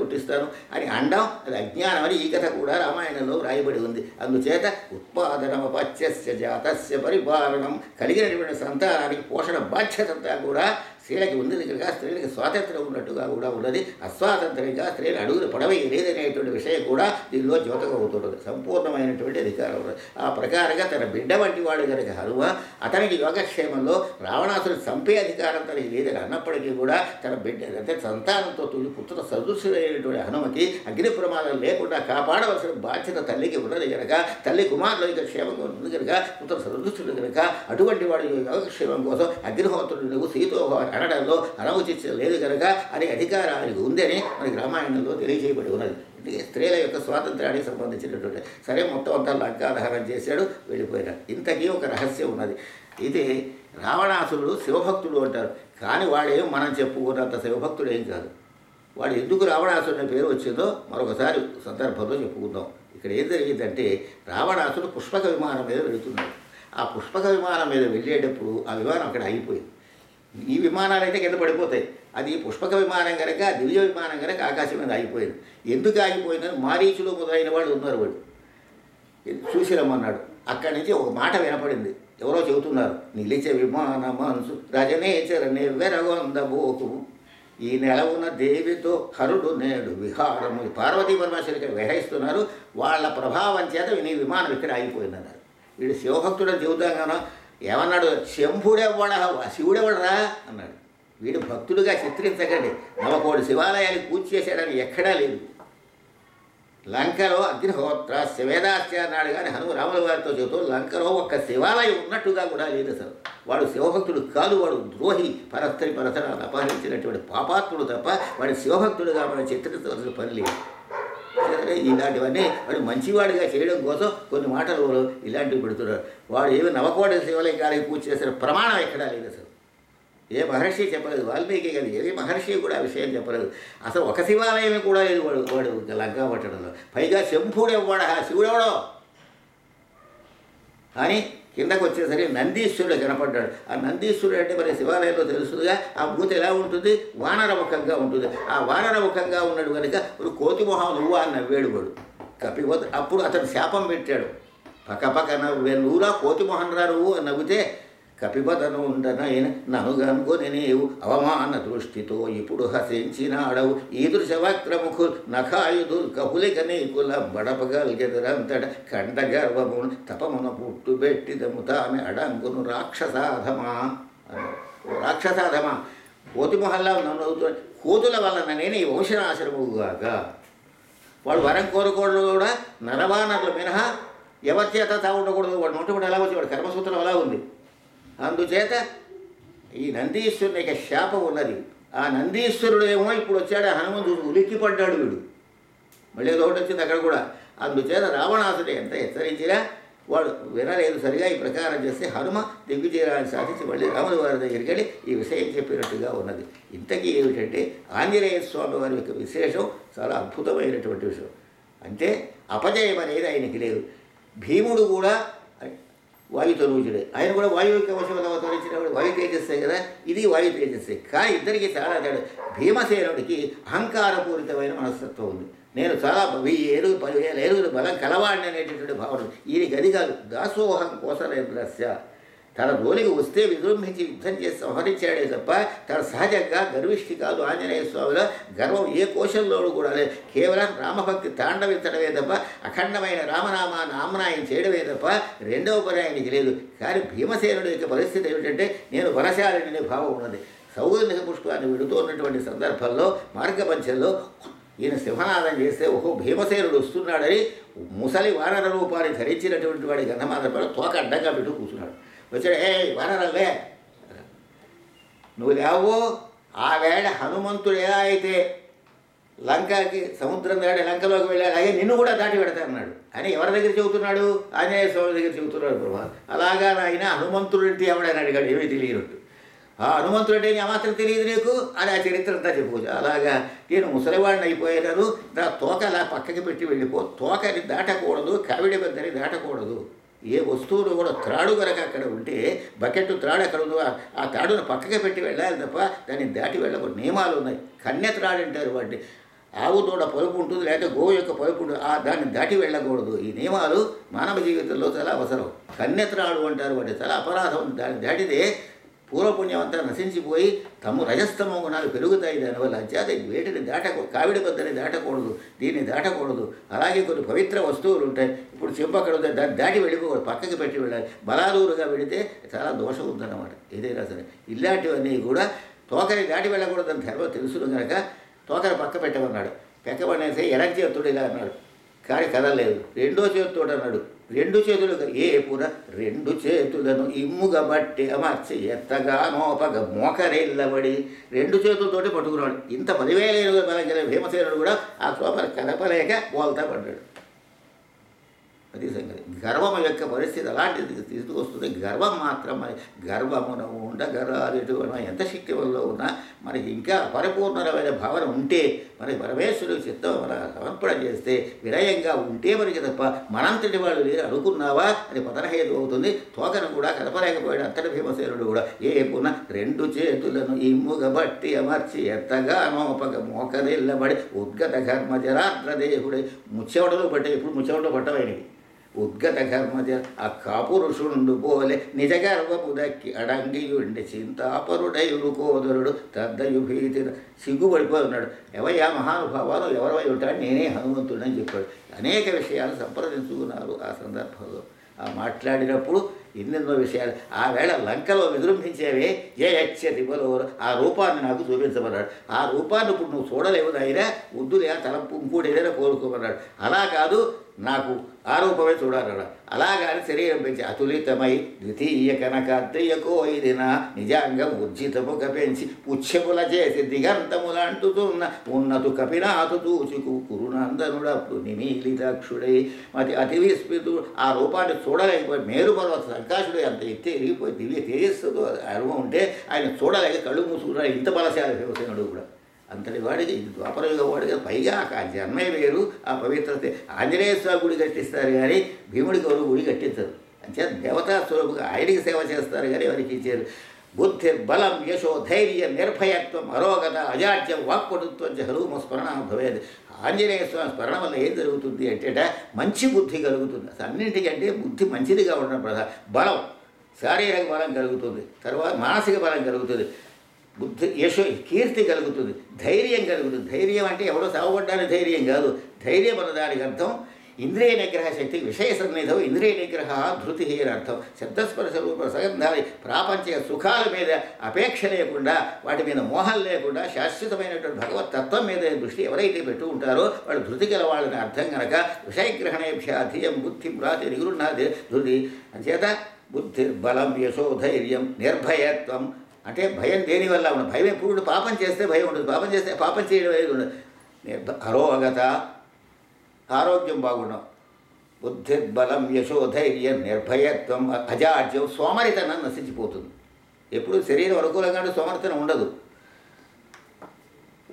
కుట్టిస్తాను అని అండం, అది అజ్ఞానం అని ఈ కథ కూడా రామాయణంలో రాయబడి ఉంది. అందుచేత ఉత్పాదనమపత్యస్య జాతస్య పరిపాలనం, కలిగినటువంటి సంతానానికి పోషణ బాధ్యత అంతా కూడా స్త్రీలకి ఉంది కనుక స్త్రీలకి స్వాతంత్రం ఉన్నట్టుగా కూడా ఉన్నది. అస్వాతంత్రంగా స్త్రీలు అడుగులు పడవేయలేదనేటువంటి విషయం కూడా దీనిలో జ్యోతకం అవుతున్నది. సంపూర్ణమైనటువంటి అధికారం ఉన్నది. ఆ ప్రకారంగా తన బిడ్డ వంటి వాడు కనుక హనుమ, అతనికి యోగక్షేమంలో రావణాసురుడు చంపే అధికారం తనకి లేదని అన్నప్పటికీ కూడా తన బిడ్డ అంటే సంతానంతో తొలి పుత్ర సదృశుడైనటువంటి హనుమకి అగ్ని ప్రమాదం లేకుండా కాపాడవలసిన బాధ్యత తల్లికి ఉన్నది కనుక, తల్లి కుమారుల యొక్క క్షేమంగా ఉంది కనుక, పుత్ర సదృశుడు కనుక అటువంటి వాడి యోగక్షేమం కోసం అగ్నిహోత్రుడు నువ్వు సీతో అనడంలో అనౌచిత్యం లేదు కనుక అని అధికారానికి ఉందని మనకి రామాయణంలో తెలియజేయబడి ఉన్నది. స్త్రీల యొక్క స్వాతంత్రానికి సంబంధించినటువంటి సరే మొత్తం అంతా లంకాదహనం చేశాడు, వెళ్ళిపోయినాడు. ఇంతకీ ఒక రహస్యం ఉన్నది. ఇది రావణాసురుడు శివభక్తుడు అంటారు, కానీ వాడేం మనం చెప్పుకున్నంత శివభక్తుడు ఏం కాదు. వాడు ఎందుకు రావణాసురుడు అనే పేరు వచ్చిందో మరొకసారి సందర్భంలో చెప్పుకుందాం. ఇక్కడ ఏం జరిగిందంటే, రావణాసురుడు పుష్పక విమానం మీద వెళుతున్నాడు. ఆ పుష్పక విమానం మీద వెళ్ళేటప్పుడు ఆ విమానం అక్కడ ఆగిపోయింది. ఈ విమానాలు అయితే కింద పడిపోతాయి. అది పుష్పక విమానం కనుక, దివ్య విమానం కనుక ఆకాశం మీద ఆగిపోయింది. ఎందుకు ఆగిపోయిందని మారీచులు మొదలైన వాళ్ళు ఉన్నారు. వాడు చూసి రమ్మన్నాడు. అక్కడి నుంచి ఒక మాట వినపడింది. ఎవరో చెబుతున్నారు, నిలిచే విమాన మనసు రజనేచరనే వెరగొందబోకు, ఈ నెలవున దేవితో హరుడు నేడు విహారము. పార్వతీ పరమేశ్వరి ఇక్కడ విహరిస్తున్నారు. వాళ్ళ ప్రభావం చేత నీ విమానం ఇక్కడ ఆగిపోయిందన్నారు. వీడు శివభక్తుడని చెబుతాం కదా. ఏమన్నాడు, శంభుడెవ్వడా శివుడెవడరా అన్నాడు. వీడు భక్తుడుగా చిత్రించకండి. 1 శివాలయానికి పూజ చేశాడని ఎక్కడా లేదు. లంకలో అగ్నిహోత్రాస్య వేదాస్య అన్నాడు కానీ హనుమ రాముల వారితో చెబుతూ లంకలో ఒక్క శివాలయం ఉన్నట్టుగా కూడా లేదు అసలు. వాడు శివభక్తుడు కాదు, వాడు ద్రోహి, పరస్త్రీ పరసరాలను అపహరించినటువంటి పాపాత్ముడు తప్ప వాడి శివభక్తుడుగా మనం చిత్రించవలసిన పని లేదు. ఇలాంటివన్నీ వాడు మంచివాడిగా చేయడం కోసం కొన్ని మాటలు ఇలాంటివి పెడుతున్నాడు. వాడు ఏమి 1 శివలింగాలకి పూజ చేసిన ప్రమాణం ఎక్కడా లేదు అసలు. ఏ మహర్షి చెప్పలేదు, వాల్మీకి కానీ ఏ మహర్షి కూడా ఆ విషయం చెప్పలేదు. అసలు ఒక శివాలయమే కూడా లేదు వాడు లంకా పట్టడంలో. పైగా శంభుడెవ్వడా శివుడెవడో అని కిందకు వచ్చేసరికి నందీశ్వరుడు కనపడ్డాడు. ఆ నందీశ్వరుడు అంటే మరి శివాలయంలో తెలుస్తుందిగా, ఆ మూత ఎలా ఉంటుంది, వానర ముఖంగా ఉంటుంది. ఆ వానర ముఖంగా ఉన్నాడు కనుక ఇప్పుడు కోతి మొహం నువ్వు అని నవ్వేడు వాడు కపిపోతే. అప్పుడు అతను శాపం పెట్టాడు, పక్కపక్క నవ్వే నువ్వురా కోతి మొహన్ రా నువ్వు అని నవ్వితే, కపిపదను ఉండనైన ననుగనుకొని నీవు అవమాన దృష్టితో ఇప్పుడు హసించినాడవు. ఈదృశవక్రముఖు నఖాయుధులు కపులిక నీకుల బడపగలిగెదరంతట కండ గర్వమును తపమున పుట్టుబెట్టిదము తామె అడంగును రాక్షసాధమా. రాక్షసాధమా, కోతి మొహల్లా నన్ను కోతుల వలన నేను ఈ వంశనాశనముగాక. వాడు వరం కోరుకోవడం కూడా నరవానరులు మినహా ఎవరి చేత తా ఉండకూడదు. వాడు నోటి కూడా ఎలా వచ్చి వాడు కర్మసూత్రం అలా ఉంది. అందుచేత ఈ నందీశ్వరునికి శాపం ఉన్నది. ఆ నందీశ్వరుడు ఏమో ఇప్పుడు వచ్చాడు, హనుమంతుడు ఉలిక్కిపడ్డాడు వీడు. మళ్ళీ ఒకటి వచ్చింది అక్కడ కూడా. అందుచేత రావణాసుడు ఎంత హెచ్చరించినా వాడు వినలేదు. సరిగా ఈ ప్రకారం చేస్తే హనుమ దిగ్విజయాన్ని సాధించి మళ్ళీ రాముల వారి దగ్గరికి వెళ్ళి ఈ విషయం చెప్పినట్టుగా ఉన్నది. ఇంతకీ ఏమిటంటే ఆంజనేయ స్వామి వారి యొక్క విశేషం చాలా అద్భుతమైనటువంటి విషయం. అంటే అపజయం అనేది ఆయనకి లేదు. భీముడు కూడా వాయుతనూజుడే, ఆయన కూడా వాయువుకి అవసరమవతరించినప్పుడు వాయు తేజస్సే కదా, ఇది వాయు తేజస్సే. కానీ ఇద్దరికి చాలా తేడా. భీమసేనుడికి అహంకారపూరితమైన మనస్తత్వం ఉంది. నేను చాలా 1000 ఏళ్ళు 10,000 ఏళ్ళు బలం కలవాడిని అనేటటువంటి భావన. ఈయనకి అది కాదు. దాసోహం కోసలేంద్రస్య, తన జోలికి వస్తే విజృంభించి యుద్ధం చేసి సంహరించాడే తప్ప తన సహజంగా గర్విష్ఠి కాదు. ఆంజనేయ స్వామిలో గర్వం ఏ కోశంలోనూ కూడా లేదు. కేవలం రామభక్తి తాండవించడమే తప్ప, అఖండమైన రామనామాన్ని ఆమ్నాయం చేయడమే తప్ప రెండవ పని ఆయనకి లేదు. కానీ భీమసేనుడి యొక్క పరిస్థితి ఏమిటంటే నేను బలశాలిని భావం ఉన్నది. సౌగంధిక పుష్పాన్ని విడుతున్నటువంటి సందర్భంలో మార్గపంచంలో ఈయన సింహనాదం చేస్తే ఓహో భీమసేనుడు వస్తున్నాడని ముసలి వానర రూపాన్ని ధరించినటువంటి వాడి గంధమాదపడి తోక అడ్డంగా పెట్టు కూర్చున్నాడు. వచ్చాడు, ఏ వానరలే నువ్వు లేవో. ఆ వేళ హనుమంతుడు ఎలా అయితే లంకకి సముద్రం దాటి లంకలోకి వెళ్ళాడు, అలాగే నిన్ను కూడా దాటి పెడతానన్నాడు అని ఎవరి దగ్గర చెబుతున్నాడు? ఆంజనేయ స్వామి దగ్గర చెబుతున్నాడు ప్రభా. అలాగా ఆయన హనుమంతుడంటే ఎవడని అడిగాడు, ఏమీ తెలియనట్టు. ఆ హనుమంతుడంటే నీ మాత్రం తెలియదు నీకు అని ఆ చరిత్ర అంతా చెప్పుకోవచ్చు. అలాగా నేను ముసలివాడిని అయిపోయాను, నా తోక అలా పక్కకి పెట్టి వెళ్ళిపో. తోకని దాటకూడదు, కావిడి పెద్దని దాటకూడదు. ఏ వస్తువులు కూడా త్రాడు కనుక అక్కడ ఉంటే బకెట్ త్రాడు అక్కడ ఉందో ఆ త్రాడును పక్కకి పెట్టి వెళ్ళాలి తప్ప దాన్ని దాటి వెళ్ళకూడదు. నియమాలు ఉన్నాయి. కన్య త్రాడు అంటారు వాటిని. ఆవు దూడ పలుపు ఉంటుంది, లేకపోతే గోవు యొక్క పలుపు ఉంటుంది, దాన్ని దాటి వెళ్ళకూడదు. ఈ నియమాలు మానవ జీవితంలో చాలా అవసరం. కన్య త్రాడు అంటారు వాటి, చాలా అపరాధం. దాన్ని దాటితే పూర్వపుణ్యం అంతా నశించిపోయి తమ రజస్తమో గుణాలు పెరుగుతాయి. దానివల్ల అత్యాధ వేటిని కావిడి బద్దని దాటకూడదు, దీన్ని దాటకూడదు. అలాగే కొన్ని పవిత్ర వస్తువులు ఉంటాయి. ఇప్పుడు చెప్పు అక్కడ ఉంది, దాన్ని దాటి వెళ్ళిపోకూడదు, పక్కకి పెట్టి వెళ్ళాలి. బలాదూరుగా వెళితే చాలా దోషం ఉందన్నమాట. ఏదైనా సరే ఇలాంటివన్నీ కూడా తోకని దాటి వెళ్ళకూడదని ధర్మం తెలుసును కనుక తోకని పక్క పెట్టమన్నాడు. పెక్కబడేసి ఎడం చేతుడు ఇలా అన్నాడు, కానీ కదలలేదు. రెండో చేతితోడు అన్నాడు, రెండు చేతులు ఏపున రెండు చేతులను ఇమ్ముగా బట్టి అమర్చి ఎత్తగా నోపగ మోకరెల్లబడి రెండు చేతులతోటి పట్టుకున్నాడు. ఇంత 10,000 ఏళ్ళుగా బలంగా భీమసేనుడు కూడా ఆ కోపల కదపలేక బోల్తా పడ్డాడు. అది సంగతి. గర్వం యొక్క పరిస్థితి అలాంటిది తీసుకొస్తుంది. గర్వం మాత్రం గర్వమున ఉండగరాలిటు ఎంత శక్తి వల్ల ఉన్నా మనకి ఇంకా పరిపూర్ణమైన భావన ఉంటే, మనకి పరమేశ్వరుడు చిత్తం మన సమర్పణ చేస్తే, వినయంగా ఉంటే మనకి తప్ప మనంతటి వాళ్ళు లేరు అనుకున్నావా అని పతనహేతు అవుతుంది. తోకను కూడా కదపలేకపోయాడు అంతటి భీమసేనుడు కూడా. ఏపున రెండు చేతులను ఇమ్ముగబట్టి అమర్చి ఎత్తగా నోపగ మోకరిల్లబడి ఉద్గత ఘర్మ జరాద్రదేహుడే. ముచ్చెవడలు పట్టే, ఇప్పుడు ముచ్చెవడలు పట్టవైనవి. ఉద్గత ఘర్మజ ఆ కాపురుషుండు పోలే నిజ గర్వము దక్కి అడంగియుండి చింతాపరుడయుడు కోదరుడు తద్దయు భీతి సిగ్గుపడిపోయి ఉన్నాడు. ఎవయ్యా మహానుభావాలు ఎవరై ఉంటాడు, నేనే హనుమంతుడని చెప్పాడు. అనేక విషయాలు సంప్రదించుకున్నారు ఆ సందర్భంలో. ఆ మాట్లాడినప్పుడు ఎన్నెన్నో విషయాలు. ఆ వేళ లంకలో విజృంభించేవే ఏ యచ్చతి బలో ఆ రూపాన్ని నాకు చూపించమన్నాడు. ఆ రూపాన్ని ఇప్పుడు నువ్వు చూడలేవు నాయన, వద్దులే తలంపు ఇంకోటి ఏదైనా కోరుకోమన్నాడు. అలా కాదు, నాకు ఆ రూపమే చూడాలన్నాడు. అలాగాని శరీరం పెంచి అతులితమై ద్వితీయ కనకాద్రియ కోయిదిన నిజాంగం ఉజ్జితముగ పెంచి పుచ్చముల చేసి దిగంతములంటుతున్న ఉన్నతు కపినాథు తూచుకు కురునందనుడప్పుడు నిమీలితాక్షుడై మతి అతి విస్మితుడు. ఆ రూపాన్ని చూడలేకపోయి మేరు పర్వత సంకాశుడు అంత ఎత్తే ఎరిగిపోయి దివ్య తేజస్సుతో అనుభవం ఉంటే ఆయన చూడలేక కళ్ళు మూసుకున్నాడు. ఇంత బలశాలి భీమసేనుడు కూడా. అంతటి వాడికి ఇది ద్వాపరయుగ వాడిగా, పైగా ఆ జన్మే వేరు, ఆ పవిత్రత. ఆంజనేయ స్వామి గుడి కట్టిస్తారు కానీ భీముడికి ఎవరు గుడి కట్టించరు. అంటే దేవతా స్వరూపుగా ఆయనకి సేవ చేస్తారు కానీ ఎవరికి ఇచ్చారు. బుద్ధి బలం యశో ధైర్య నిర్భయత్వం అరోగత అజాడ్యం వాక్పటుత్వం హనుమ స్మరణ భవేది. ఆంజనేయ స్వామి స్మరణ వల్ల ఏం జరుగుతుంది అంటే మంచి బుద్ధి కలుగుతుంది. అసలు అన్నింటికంటే బుద్ధి మంచిదిగా ఉండడం ప్రధాన. బలం, శారీరక బలం కలుగుతుంది, తర్వాత మానసిక బలం కలుగుతుంది, బుద్ధి యశో కీర్తి కలుగుతుంది, ధైర్యం కలుగుతుంది. ధైర్యం అంటే ఎవడో సాగుపడ్డానికి ధైర్యం కాదు. ధైర్యం అన్న దానికి అర్థం ఇంద్రియ నిగ్రహ శక్తి, విషయ సన్నిధం ఇంద్రియ నిగ్రహ ధృతి అని అర్థం. శబ్దస్పర్శ రూప సగంధాలి ప్రాపంచిక సుఖాల మీద అపేక్ష లేకుండా, వాటి మీద మోహం లేకుండా శాశ్వతమైనటువంటి భగవత్ తత్వం మీద దృష్టి ఎవరైతే పెట్టు ఉంటారో వాళ్ళు ధృతి గల వాళ్ళని అర్థం కనుక విషయగ్రహణేభ్య ధియం బుద్ధి ప్రాతి నిగృహ్ణాది ధృతి. అంచేత బుద్ధి బలం యశో ధైర్యం నిర్భయత్వం అంటే భయం దేనివల్ల ఉండదు. భయం ఎప్పుడు పాపం చేస్తే భయం ఉండదు, పాపం చేస్తే పాపం చేయడం అనేది ఉండదు. అరోగత ఆరోగ్యం బాగుండడం, బుద్ధి బలం యశో ధైర్యం నిర్భయత్వం అజాడ్యం సోమరితనం నశించిపోతుంది. ఎప్పుడు శరీరం అనుకూలంగా సోమరితనం ఉండదు.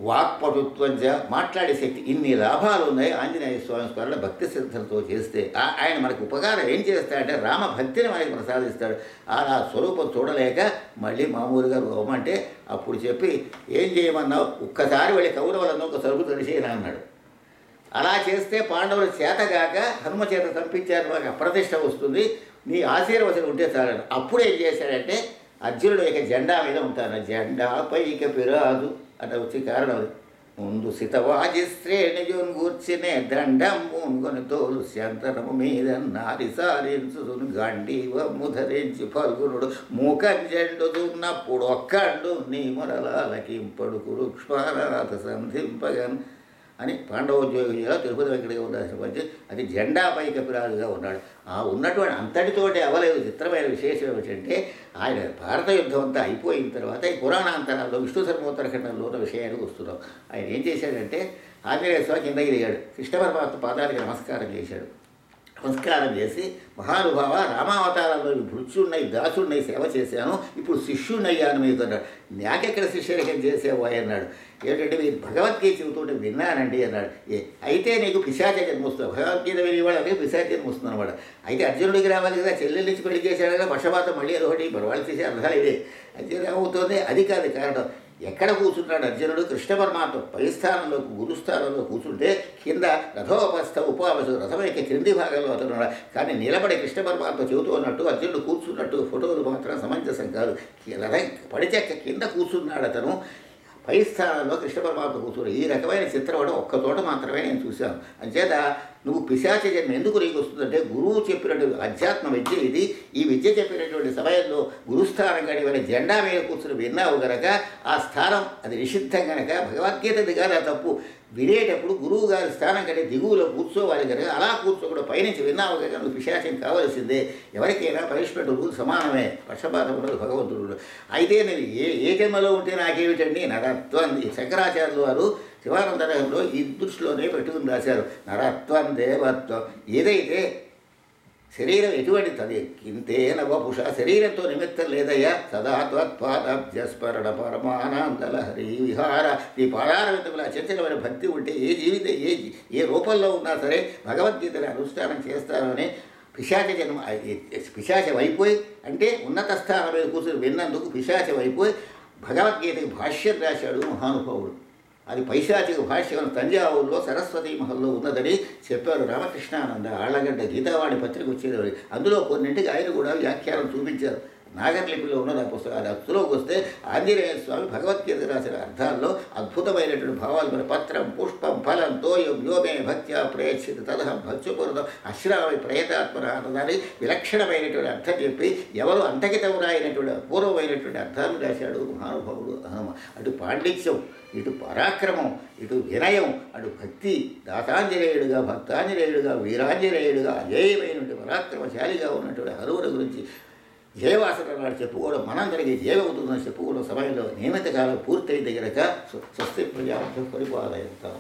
వాక్పటుత్వం మాట్లాడే శక్తి, ఇన్ని లాభాలు ఉన్నాయి ఆంజనేయ స్వామి స్మరణ భక్తి శ్రద్ధలతో చేస్తే. ఆయన మనకు ఉపకారం ఏం చేస్తాడంటే రామభక్తిని మనకి ప్రసాదిస్తాడు. ఆ స్వరూపం చూడలేక మళ్ళీ మామూలుగా రోమంటే అప్పుడు చెప్పి ఏం చేయమన్నావు, ఒక్కసారి వెళ్ళి కౌరవులను ఒక సరుకు తెలిసేనా అన్నాడు. అలా చేస్తే పాండవులు చేతగాక హనుమ చేత తప్పించారు, మనకు అప్రతిష్ట వస్తుంది, నీ ఆశీర్వచనం ఉంటే చాలని. అప్పుడు ఏం చేశాడంటే అర్జునుడు ఇక జెండా మీద ఉంటాను, జెండా పైక పిరాదు అట్లా వచ్చే కారణం అది. ముందు సితవాజి శ్రేణిజున్ కూర్చునే దండం మూనుకొని తోలు శంతరము మీద నారి సారించును గండీవము ధరించి ఫల్గునుడు మూకంజెండు దున్నప్పుడు ఒక్కండు నీ మొరలాలకింపడు కురుక్ష్మారాత సంధింపగన్ అని పాండవోద్యోగిగా తిరుపతి వెంకటగా ఉండాల్సిన పద్ధతి. అది జెండాపై కపిరాజుగా ఉన్నాడు. ఆ ఉన్నటువంటి అంతటితోటి అవలేదు. చిత్రమైన విశేషం ఏమిటంటే ఆయన భారత యుద్ధం అంతా అయిపోయిన తర్వాత ఈ పురాణాంతరాల్లో విష్ణు ధర్మోత్తరఖండంలో ఉన్న విషయానికి వస్తున్నాం. ఆయన ఏం చేశాడంటే ఆంజనేయ స్వామి కిందకి దిగాడు, కృష్ణ పరమాత్మ పాదాలకి నమస్కారం చేశాడు. నమస్కారం చేసి మహానుభావ రామావతారంలో భృత్యున్నై దాసుడినై సేవ చేశాను, ఇప్పుడు శిష్యున్నయ్యాను మీకు అన్నాడు. నాకెక్కడ శిష్యులకం చేసేవా అన్నాడు. ఏంటంటే మీరు భగవద్గీత చెబుతుంటే విన్నానండి అన్నాడు. అయితే నీకు పిశాచ జన్మ వస్తుంది, భగవద్గీత వినేవాడు అలాగే పిశాచ జన్మ వస్తుంది అన్నమాట. అయితే అర్జునుడికి రావాలి కదా, చెల్లెల నుంచి పెళ్లి చేశాడు కదా, పక్షపాతం మళ్ళీ అదొకటి మరి వాళ్ళు చేసే అర్థాలు ఇదే. అయితే ఏమవుతుంది, అది కాదు కారణం. ఎక్కడ కూర్చుంటాడు అర్జునుడు, కృష్ణ పరమాత్మ పై స్థానంలో గురుస్థానంలో కూర్చుంటే కింద రథోపస్థ ఉపావసు రథం యొక్క క్రింది భాగంలో అతను ఉన్నాడు. కానీ నిలబడి కృష్ణ పరమాత్మ చెబుతూ ఉన్నట్టు అర్జునుడు కూర్చున్నట్టు ఫోటోలు మాత్రం సమంజసం కాదు. రథం పడిచెక్క కింద కూర్చున్నాడు అతను, పై స్థానంలో కృష్ణ పరమాత్మ కూర్చున్నాడు. ఈ రకమైన చిత్రం ఒక్క చోట మాత్రమే నేను చూశాను. అంచేత నువ్వు పిశాచ జన్మ ఎందుకు నీకు వస్తుందంటే గురువు చెప్పినటువంటి అధ్యాత్మ విద్య ఇది. ఈ విద్య చెప్పినటువంటి సమయంలో గురుస్థానం గడివని జెండా మీద కూర్చుని విన్నావు కనుక ఆ స్థానం అది నిషిద్ధం కనుక భగవద్గీతది కాదు ఆ తప్పు. వినేటప్పుడు గురువు గారి స్థానం కంటే దిగువలో కూర్చోవాలి కనుక అలా కూర్చోకుండా పైనుంచి విన్నావు కనుక నువ్వు పిశాచం కావాల్సిందే. ఎవరికైనా పనిష్మెంట్ రూల్ సమానమే, పక్షపాతం ఉండదు భగవంతుడు. అయితే నేను ఏ జన్మలో ఉంటే నాకేమిటండి నరత్వం. శంకరాచార్యులు వారు శివానందరంలో ఈ దృష్టిలోనే పెట్టుకుని రాశారు. నరత్వం దేవత్వం. ఏదైతే శరీరం ఎటువంటిది అది కింతేన వపుష, శరీరంతో నిమిత్తం లేదయ్యా. సదా త్వత్పాదస్మరణ పరమానందలహరి విహార. ఈ పాదారవిందముల చంచలమైన భక్తి ఉంటే ఏ జీవితం ఏ రూపంలో ఉన్నా సరే భగవద్గీతని అనుష్ఠానం చేస్తారని పిశాచ జన్మ పిశాచం అయిపోయి అంటే ఉన్నత స్థానం మీద కూర్చొని విన్నందుకు పిశాచం అయిపోయి భగవద్గీతకి భాష్యం రాశాడు మహానుభావుడు. అది పైశాచిక భాష్యం తంజావూరులో సరస్వతీ మహల్లో ఉన్నదని చెప్పారు రామకృష్ణానంద. ఆళ్లగడ్డ గీతావాణి పత్రిక వచ్చేది, అందులో కొన్నింటికి ఆయన కూడా వ్యాఖ్యానం చూపించారు. నాగర్లిపిలో ఉన్నది ఆ పుస్తకం. అది అచ్చులోకి వస్తే ఆంజనేయ స్వామి భగవద్గీత రాసిన అర్థాల్లో అద్భుతమైనటువంటి భావాలు మన పత్రం పుష్పం ఫలం తోయం యోమే భక్త్యా ప్రయచ్చిత తదహం భక్త్యపూర్వతం అశ్రావై ప్రయతాత్మన అన్నదాన్ని విలక్షణమైనటువంటి అర్థం చెప్పి ఎవరు అంతకితమురాయినటువంటి అపూర్వమైనటువంటి అర్థాన్ని రాశాడు మహానుభావుడు హనుమ. అటు పాండిత్యం, ఇటు పరాక్రమం, ఇటు వినయం, అటు భక్తి, దాతాంజనేయుడుగా భక్తాంజనేయుడుగా వీరాంజనేయుడుగా అజేయమైనటువంటి పరాక్రమశాలిగా ఉన్నటువంటి హనుమని గురించి జయవాసన నాడు చెప్పుకోవడం మనందరికీ జయమవుతుందని చెప్పుకోవడం సమయంలో నియమిత కాలం పూర్తయిన దగ్గరగా స్వస్తి ప్రజాభ్యం పరిపాలయంతాం.